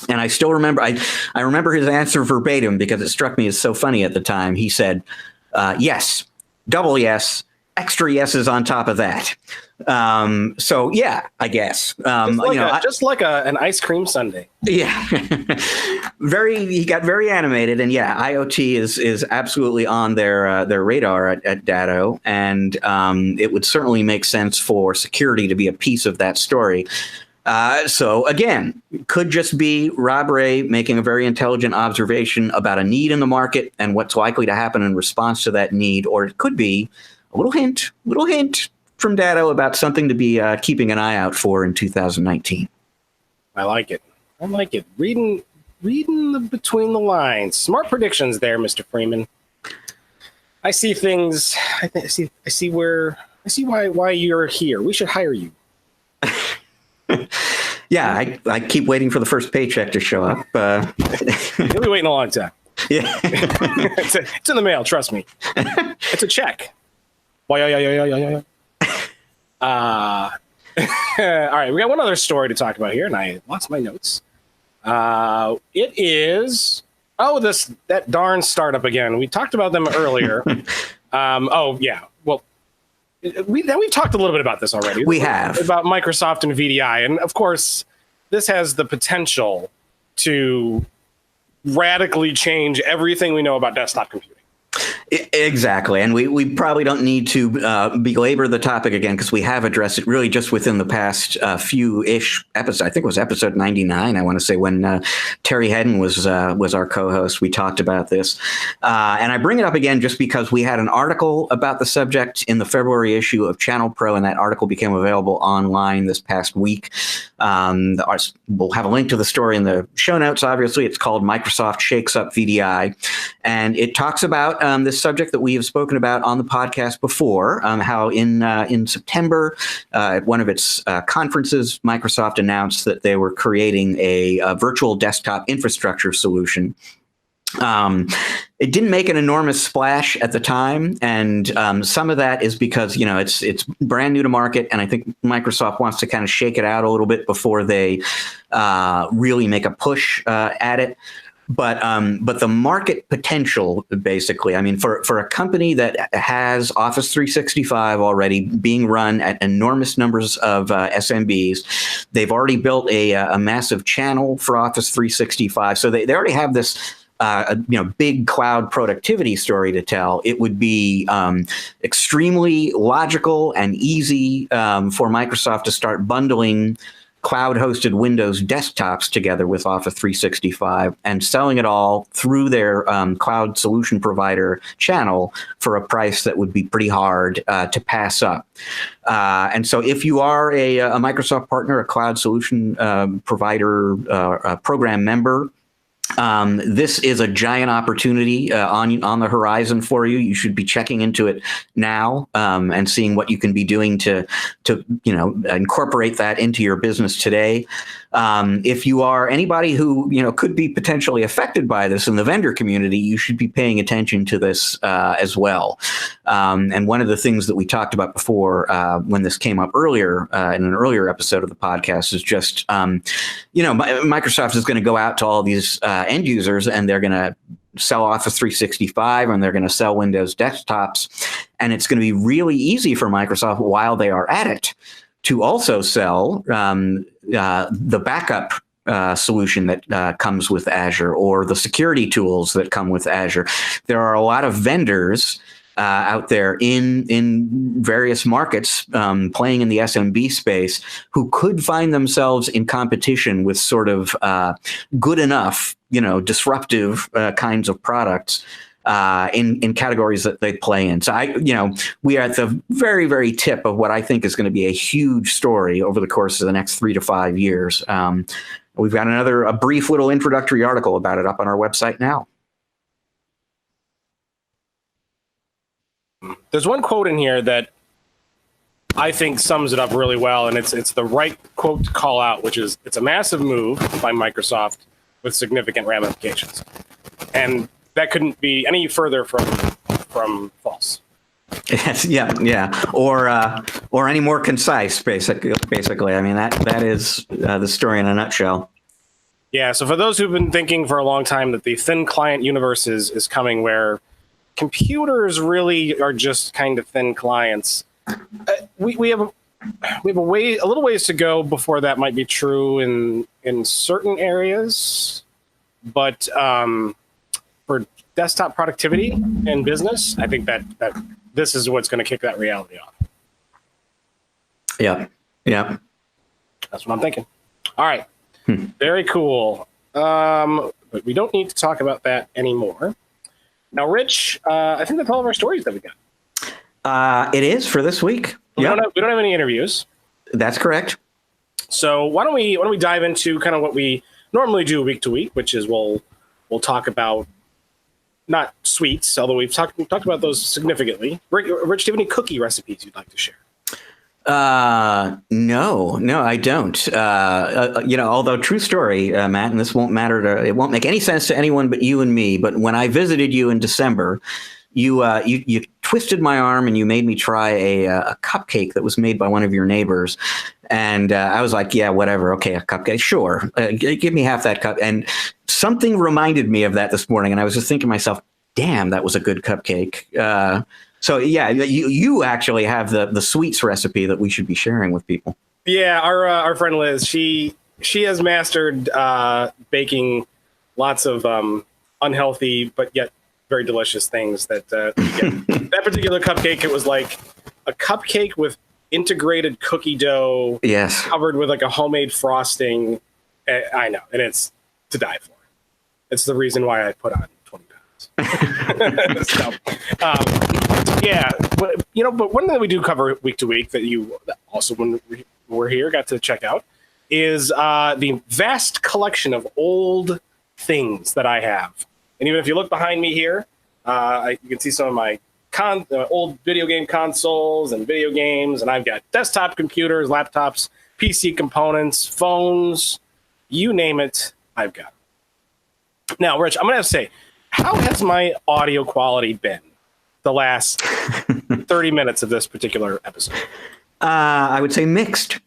And I still remember, I remember his answer verbatim because it struck me as so funny at the time. He said, yes, double yes, extra yeses on top of that. So yeah, I guess. Just like an ice cream sundae. Yeah. He got very animated, and yeah, IoT is absolutely on their radar at Datto, and it would certainly make sense for security to be a piece of that story. So again, could just be Rob Ray making a very intelligent observation about a need in the market and what's likely to happen in response to that need, or it could be a little hint from Datto about something to be keeping an eye out for in 2019. I like it. Reading between the lines. Smart predictions there, Mr. Freeman. I see things. I see why you're here. We should hire you. Yeah, I keep waiting for the first paycheck to show up. You'll be waiting a long time. Yeah, it's in the mail. Trust me. It's a check. All right, we got one other story to talk about here, and I lost my notes. It is that darn startup again. We talked about them earlier. Well, we've talked a little bit about this already. We have about Microsoft and VDI, and of course, this has the potential to radically change everything we know about desktop computing. Exactly. And we probably don't need to belabor the topic again because we have addressed it really just within the past few-ish episodes. I think it was episode 99, I want to say, when Terry Hedden was our co-host. We talked about this. And I bring it up again just because we had an article about the subject in the February issue of ChannelPro, and that article became available online this past week. We'll have a link to the story in the show notes, obviously. It's called Microsoft Shakes Up VDI. And it talks about this subject that we have spoken about on the podcast before, how in September, at one of its conferences, Microsoft announced that they were creating a virtual desktop infrastructure solution It didn't make an enormous splash at the time, and some of that is because it's brand new to market, and I think Microsoft wants to kind of shake it out a little bit before they really make a push at it. But the market potential, basically, I mean, for a company that has Office 365 already being run at enormous numbers of SMBs, they've already built a massive channel for Office 365, so they already have this big cloud productivity story to tell. It would be extremely logical and easy for Microsoft to start bundling cloud-hosted Windows desktops together with Office 365 and selling it all through their cloud solution provider channel for a price that would be pretty hard to pass up. And so if you are a Microsoft partner, a cloud solution provider program member, this is a giant opportunity on the horizon for you. You should be checking into it now and seeing what you can be doing to incorporate that into your business today. If you are anybody who could be potentially affected by this in the vendor community, you should be paying attention to this as well. And one of the things that we talked about before when this came up earlier in an earlier episode of the podcast is just Microsoft is going to go out to all these end users, and they're going to sell Office 365 and they're going to sell Windows desktops. And it's going to be really easy for Microsoft while they are at it to also sell the backup solution that comes with Azure, or the security tools that come with Azure. There are a lot of vendors out there in various markets playing in the SMB space who could find themselves in competition with sort of good enough, disruptive kinds of products in categories that they play in. So we are at the very, very tip of what I think is going to be a huge story over the course of the next 3 to 5 years. We've got a brief little introductory article about it up on our website now. There's one quote in here that I think sums it up really well, and it's the right quote to call out, which is, it's a massive move by Microsoft with significant ramifications. And that couldn't be any further from false. Yes, yeah, or any more concise, basically. I mean, that is the story in a nutshell. Yeah. So for those who've been thinking for a long time that the thin client universe is coming, where computers really are just kind of thin clients, we have a little ways to go before that might be true in certain areas, but for desktop productivity and business, I think that this is what's going to kick that reality off. Yeah. That's what I'm thinking. All right. Very cool. But we don't need to talk about that anymore. Now, Rich, I think that's all of our stories that we got. It is for this week. We don't have any interviews. That's correct. So why don't we dive into kind of what we normally do week to week, which is we'll talk about not sweets, although we've talked about those significantly. Rich, do you have any cookie recipes you'd like to share? No, I don't. Although true story, Matt, and this won't make any sense to anyone but you and me. But when I visited you in December, you twisted my arm and you made me try a cupcake that was made by one of your neighbors. And I was like, yeah, whatever. Okay, a cupcake. Sure. Give me half that cup. And something reminded me of that this morning. And I was just thinking to myself, damn, that was a good cupcake. So yeah, you actually have the sweets recipe that we should be sharing with people. Yeah, our friend Liz, she has mastered baking lots of unhealthy but yet very delicious things. That that particular cupcake, it was like a cupcake with integrated cookie dough, yes, covered with like a homemade frosting. I know, and it's to die for. It's the reason why I put on 20 pounds. So, yeah, but one thing that we do cover week to week that you also, when we're here, got to check out is the vast collection of old things that I have. And even if you look behind me here, you can see some of my old video game consoles and video games, and I've got desktop computers, laptops, PC components, phones, you name it, I've got. Now, Rich, I'm going to have to say, how has my audio quality been the last 30 minutes of this particular episode? I would say mixed.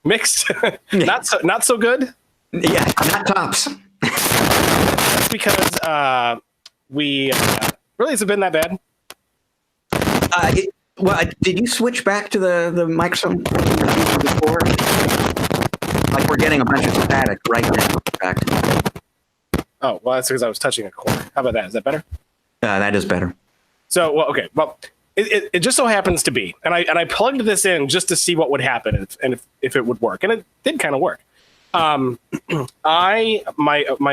Mixed? Not so good? Yeah, not tops. That's because we really, has it been that bad? Did you switch back to the microphone before? Like we're getting a bunch of static right now. In fact. Oh, well, that's because I was touching a cord. How about that? Is that better? That is better. So, well, okay. Well, it just so happens to be, and I plugged this in just to see what would happen if it would work, and it did kind of work. My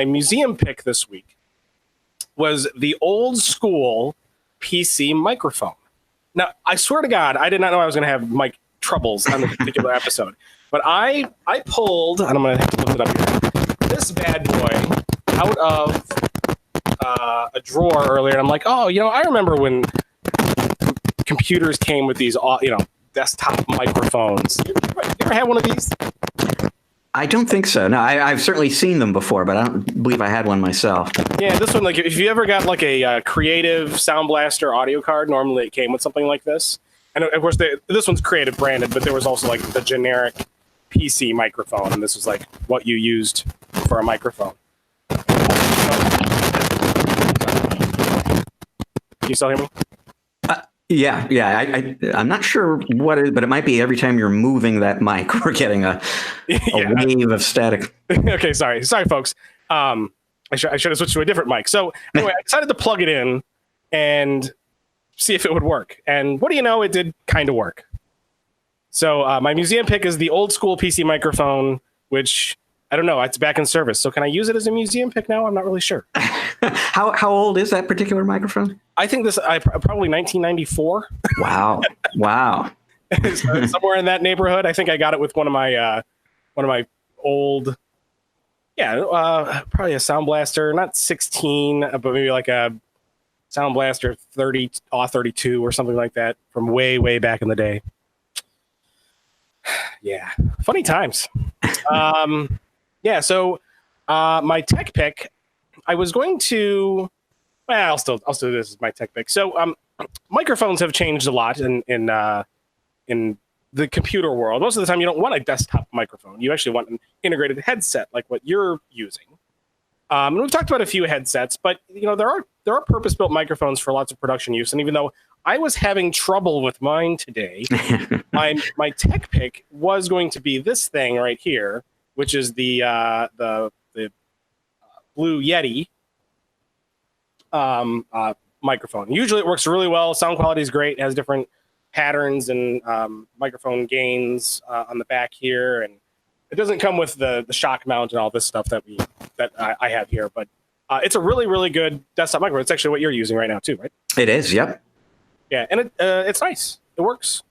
museum pick this week was the old school PC microphone. Now, I swear to God, I did not know I was going to have mic troubles on this particular episode, but I pulled, and I'm going to have to look it up here, this bad boy out of a drawer earlier, and I'm like, oh, I remember when computers came with these, desktop microphones. You ever had one of these? I don't think so. No, I've certainly seen them before, but I don't believe I had one myself. Yeah, this one, like, if you ever got like a Creative Sound Blaster audio card, normally it came with something like this. And of course, this one's Creative branded, but there was also like the generic PC microphone, and this was like what you used for a microphone. Can you still hear me? Yeah. I'm not sure what it is, but it might be every time you're moving that mic, we're getting a wave of static. Okay, sorry, folks. I should have switched to a different mic. So anyway, I decided to plug it in and see if it would work. And what do you know? It did kind of work. So my museum pick is the old school PC microphone, which I don't know. It's back in service. So can I use it as a museum pick now? I'm not really sure. How old is that particular microphone? I think probably 1994. Wow. Somewhere in that neighborhood. I think I got it with one of my old, probably a Sound Blaster, not 16, but maybe like a Sound Blaster 32 or something like that from way back in the day. Yeah, funny times. So my tech pick, I was going to. Well, I'll still do this as my tech pick. So microphones have changed a lot in the computer world. Most of the time, you don't want a desktop microphone. You actually want an integrated headset like what you're using. And we've talked about a few headsets, but there are purpose-built microphones for lots of production use. And even though I was having trouble with mine today, my tech pick was going to be this thing right here, which is the Blue Yeti microphone. Usually it works really well. Sound quality is great. It has different patterns and microphone gains on the back here, and it doesn't come with the shock mount and all this stuff that I have here. But it's a really good desktop microphone. It's actually what you're using right now too, right? It is. Yep. Yeah, and it's nice. It works.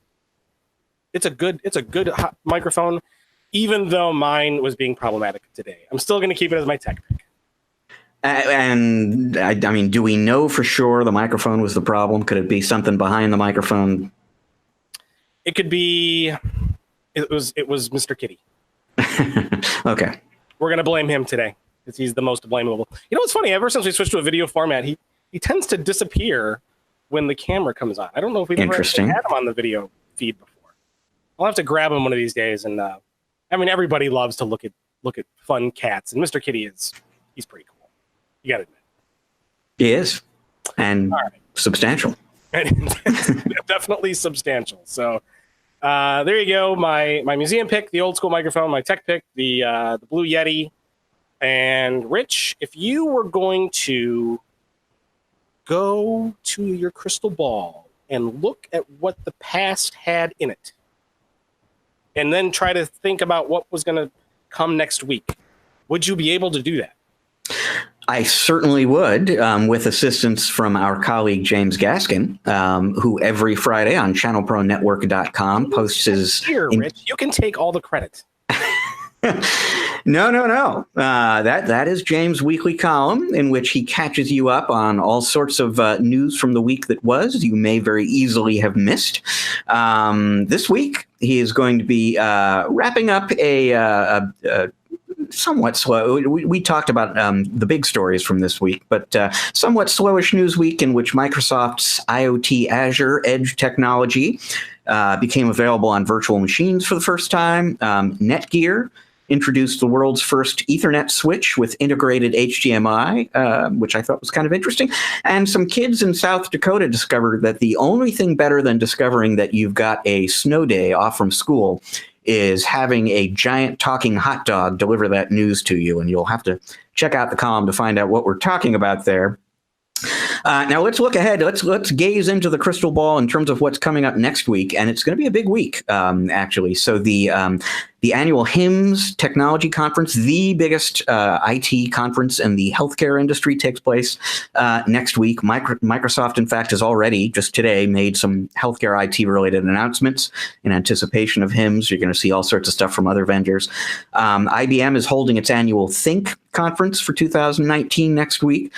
It's a good hot microphone, even though mine was being problematic today. I'm still going to keep it as my tech pick. And I mean, do we know for sure the microphone was the problem? Could it be something behind the microphone? It could be. It was Mr. Kitty. Okay. We're going to blame him today because he's the most blamable. You know what's funny? Ever since we switched to a video format, he tends to disappear when the camera comes on. I don't know if we've ever actually had him on the video feed before. I'll have to grab him one of these days. And I mean, everybody loves to look at fun cats, and Mr. Kitty he's pretty cool. You got to admit. He is, and substantial. Definitely substantial. So there you go. My museum pick, the old school microphone. My tech pick, the Blue Yeti. And Rich, if you were going to go to your crystal ball and look at what the past had in it, and then try to think about what was going to come next week, would you be able to do that? I certainly would, with assistance from our colleague James Gaskin, who every Friday on ChannelProNetwork.com posts his... Here, Rich, you can take all the credit. No. That is James' weekly column in which he catches you up on all sorts of news from the week that was. You may very easily have missed. This week, he is going to be wrapping up a somewhat slow. We talked about the big stories from this week, but somewhat slowish news week in which Microsoft's IoT Azure Edge technology became available on virtual machines for the first time. Netgear introduced the world's first Ethernet switch with integrated HDMI, which I thought was kind of interesting. And some kids in South Dakota discovered that the only thing better than discovering that you've got a snow day off from school is having a giant talking hot dog deliver that news to you. And you'll have to check out the column to find out what we're talking about there. Now let's look ahead. Let's gaze into the crystal ball in terms of what's coming up next week, and it's going to be a big week, actually. So the annual HIMSS Technology Conference, the biggest IT conference in the healthcare industry, takes place next week. Microsoft, in fact, has already just today made some healthcare IT related announcements in anticipation of HIMSS. You're going to see all sorts of stuff from other vendors. IBM is holding its annual Think conference for 2019 next week.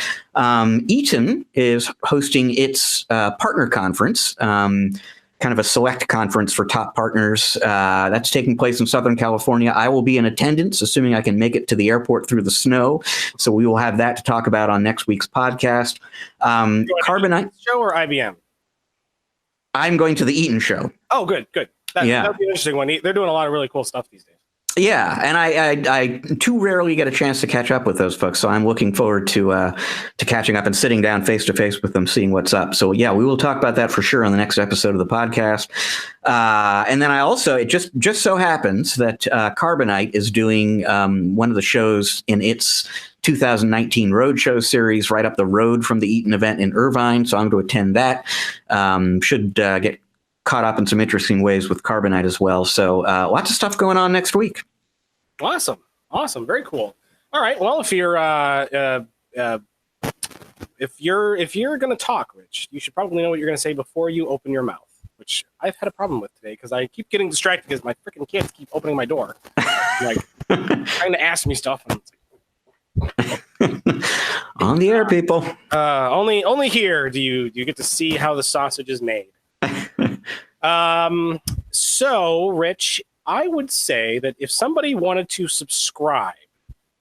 Eaton is hosting its partner conference, kind of a select conference for top partners. That's taking place in Southern California. I will be in attendance, assuming I can make it to the airport through the snow. So we will have that to talk about on next week's podcast. Carbonite show or IBM? I'm going to the Eaton show. Oh, good. That'd be an interesting one. They're doing a lot of really cool stuff these days. Yeah, and I too rarely get a chance to catch up with those folks, so I'm looking forward to catching up and sitting down face to face with them, seeing what's up. So yeah, we will talk about that for sure on the next episode of the podcast. And then I also, it just so happens that Carbonite is doing one of the shows in its 2019 Roadshow series right up the road from the Eaton event in Irvine, so I'm going to attend that. Should get caught up in some interesting ways with Carbonite as well. So lots of stuff going on next week. Awesome. Very cool. All right. Well, if you're going to talk, Rich, you should probably know what you're going to say before you open your mouth, which I've had a problem with today because I keep getting distracted because my freaking kids keep opening my door, like trying to ask me stuff. And it's like, on the air, people. Only here do you get to see how the sausage is made. So, Rich, I would say that if somebody wanted to subscribe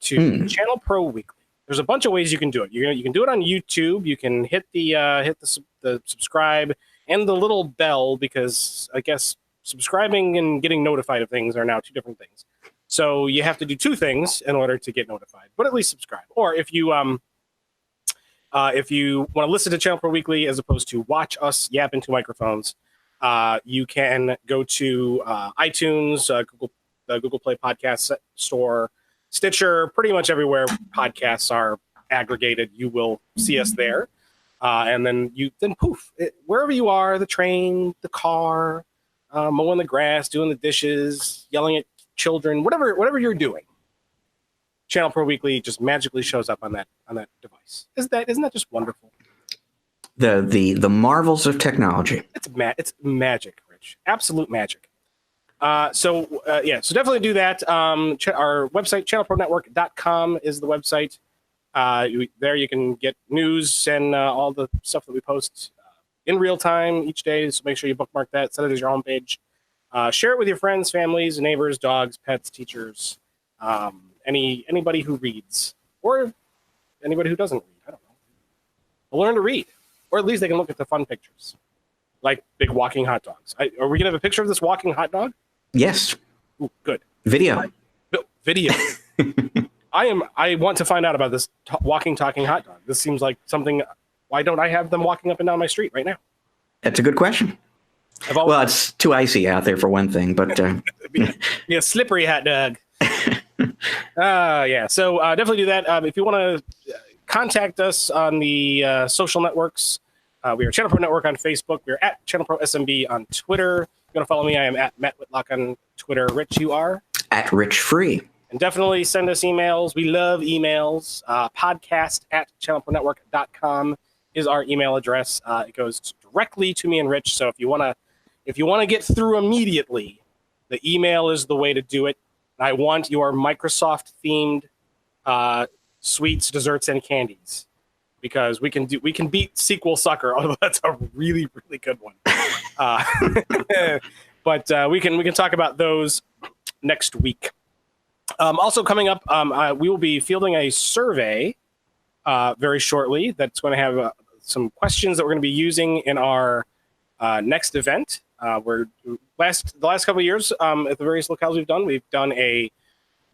to ChannelPro Weekly, there's a bunch of ways you can do it. You can do it on YouTube. You can hit the subscribe and the little bell, because I guess subscribing and getting notified of things are now two different things. So you have to do two things in order to get notified, but at least subscribe. Or if you want to listen to ChannelPro Weekly as opposed to watch us yap into microphones, you can go to iTunes, Google Play Podcast Store, Stitcher, pretty much everywhere podcasts are aggregated. You will see us there, and then poof, wherever you are, the train, the car, mowing the grass, doing the dishes, yelling at children, whatever you're doing, ChannelPro Weekly just magically shows up on that device. Isn't that just wonderful? The marvels of technology. It's magic, Rich. Absolute magic. So definitely do that. Our website, channelpronetwork.com, is the website. There you can get news and all the stuff that we post in real time each day. So make sure you bookmark that, set it as your homepage. Share it with your friends, families, neighbors, dogs, pets, teachers, anybody who reads, or anybody who doesn't read. I don't know. They'll learn to read. Or at least they can look at the fun pictures, like big walking hot dogs. Are we going to have a picture of this walking hot dog? Yes. Ooh, good. Video. Video. I want to find out about this talking hot dog. This seems like something. Why don't I have them walking up and down my street right now? That's a good question. Well, it's too icy out there for one thing, but be a slippery hot dog. Yeah. So definitely do that. If you want to contact us on the social networks, we are ChannelPro Network on Facebook. We're at ChannelPro SMB on Twitter. If you want to follow me, I am at Matt Whitlock on Twitter. Rich, you are? At Rich Free. And definitely send us emails. We love emails. Podcast at channelpronetwork.com is our email address. It goes directly to me and Rich. So if you want to get through immediately, the email is the way to do it. I want your Microsoft themed sweets, desserts, and candies, because we can beat SQL Sucker, although that's a really, really good one. But we can talk about those next week. Also coming up, we will be fielding a survey very shortly that's going to have some questions that we're going to be using in our next event. The last couple of years at the various locales we've done a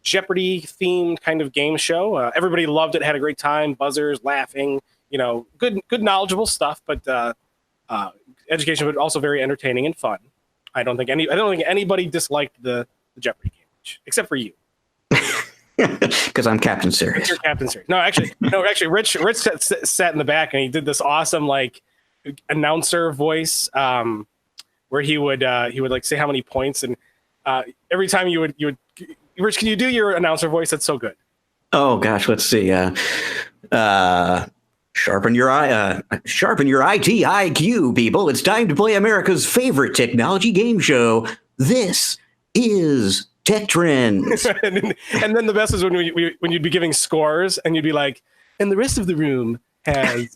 Jeopardy themed kind of game show. Everybody loved it, had a great time, buzzers, laughing, good knowledgeable stuff, but education, but also very entertaining and fun. I don't think anybody disliked the Jeopardy game, except for you. Because I'm Captain Serious. You're Captain Serious. No, actually, Rich sat in the back and he did this awesome announcer voice where he would say how many points, and every time you would Rich, can you do your announcer voice? That's so good. Oh gosh, let's see. Sharpen your IT IQ, people. It's time to play America's favorite technology game show. This is Tech Trends. and then the best is when you'd be giving scores and you'd be like, and the rest of the room has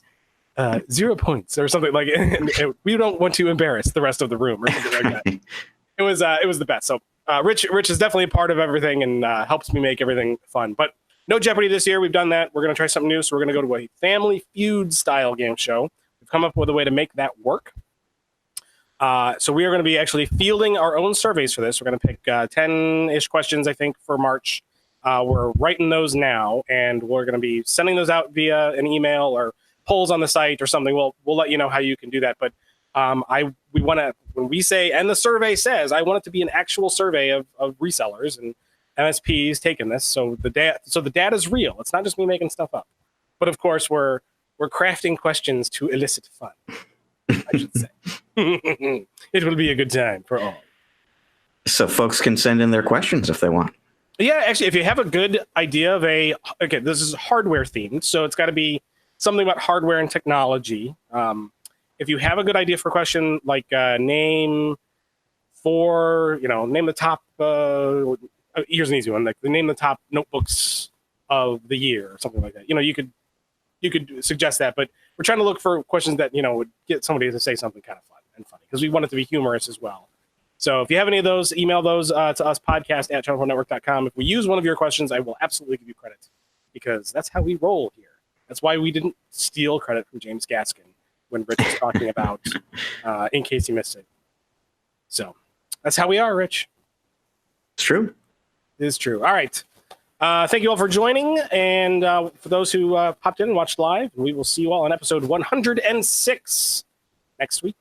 0 points or something like. And we don't want to embarrass the rest of the room or something like that. It was the best. So Rich is definitely a part of everything and helps me make everything fun. But no Jeopardy this year. We've done that. We're going to try something new. So we're going to go to a Family Feud style game show. We've come up with a way to make that work. So we are going to be actually fielding our own surveys for this. We're going to pick 10-ish questions, I think, for March. We're writing those now, and we're going to be sending those out via an email or polls on the site or something. We'll let you know how you can do that. But we want to, when we say, and the survey says, I want it to be an actual survey of resellers and MSPs taking this. So the data is real. It's not just me making stuff up. But of course, we're crafting questions to elicit fun, I should say. It will be a good time for all. So folks can send in their questions if they want. Yeah, actually, if you have a good idea of this is hardware themed, so it's got to be something about hardware and technology. If you have a good idea for a question, like name the top, here's an easy one, like name the top notebooks of the year or something like that. You could suggest that, but we're trying to look for questions that, would get somebody to say something kind of fun and funny, because we want it to be humorous as well. So if you have any of those, email those to us, podcast@channelpronetwork.com. If we use one of your questions, I will absolutely give you credit, because that's how we roll here. That's why we didn't steal credit from James Gaskin when Rich was talking about, in case you missed it. So that's how we are, Rich. It's true. It is true. All right. Thank you all for joining. And for those who popped in and watched live, we will see you all on episode 106 next week.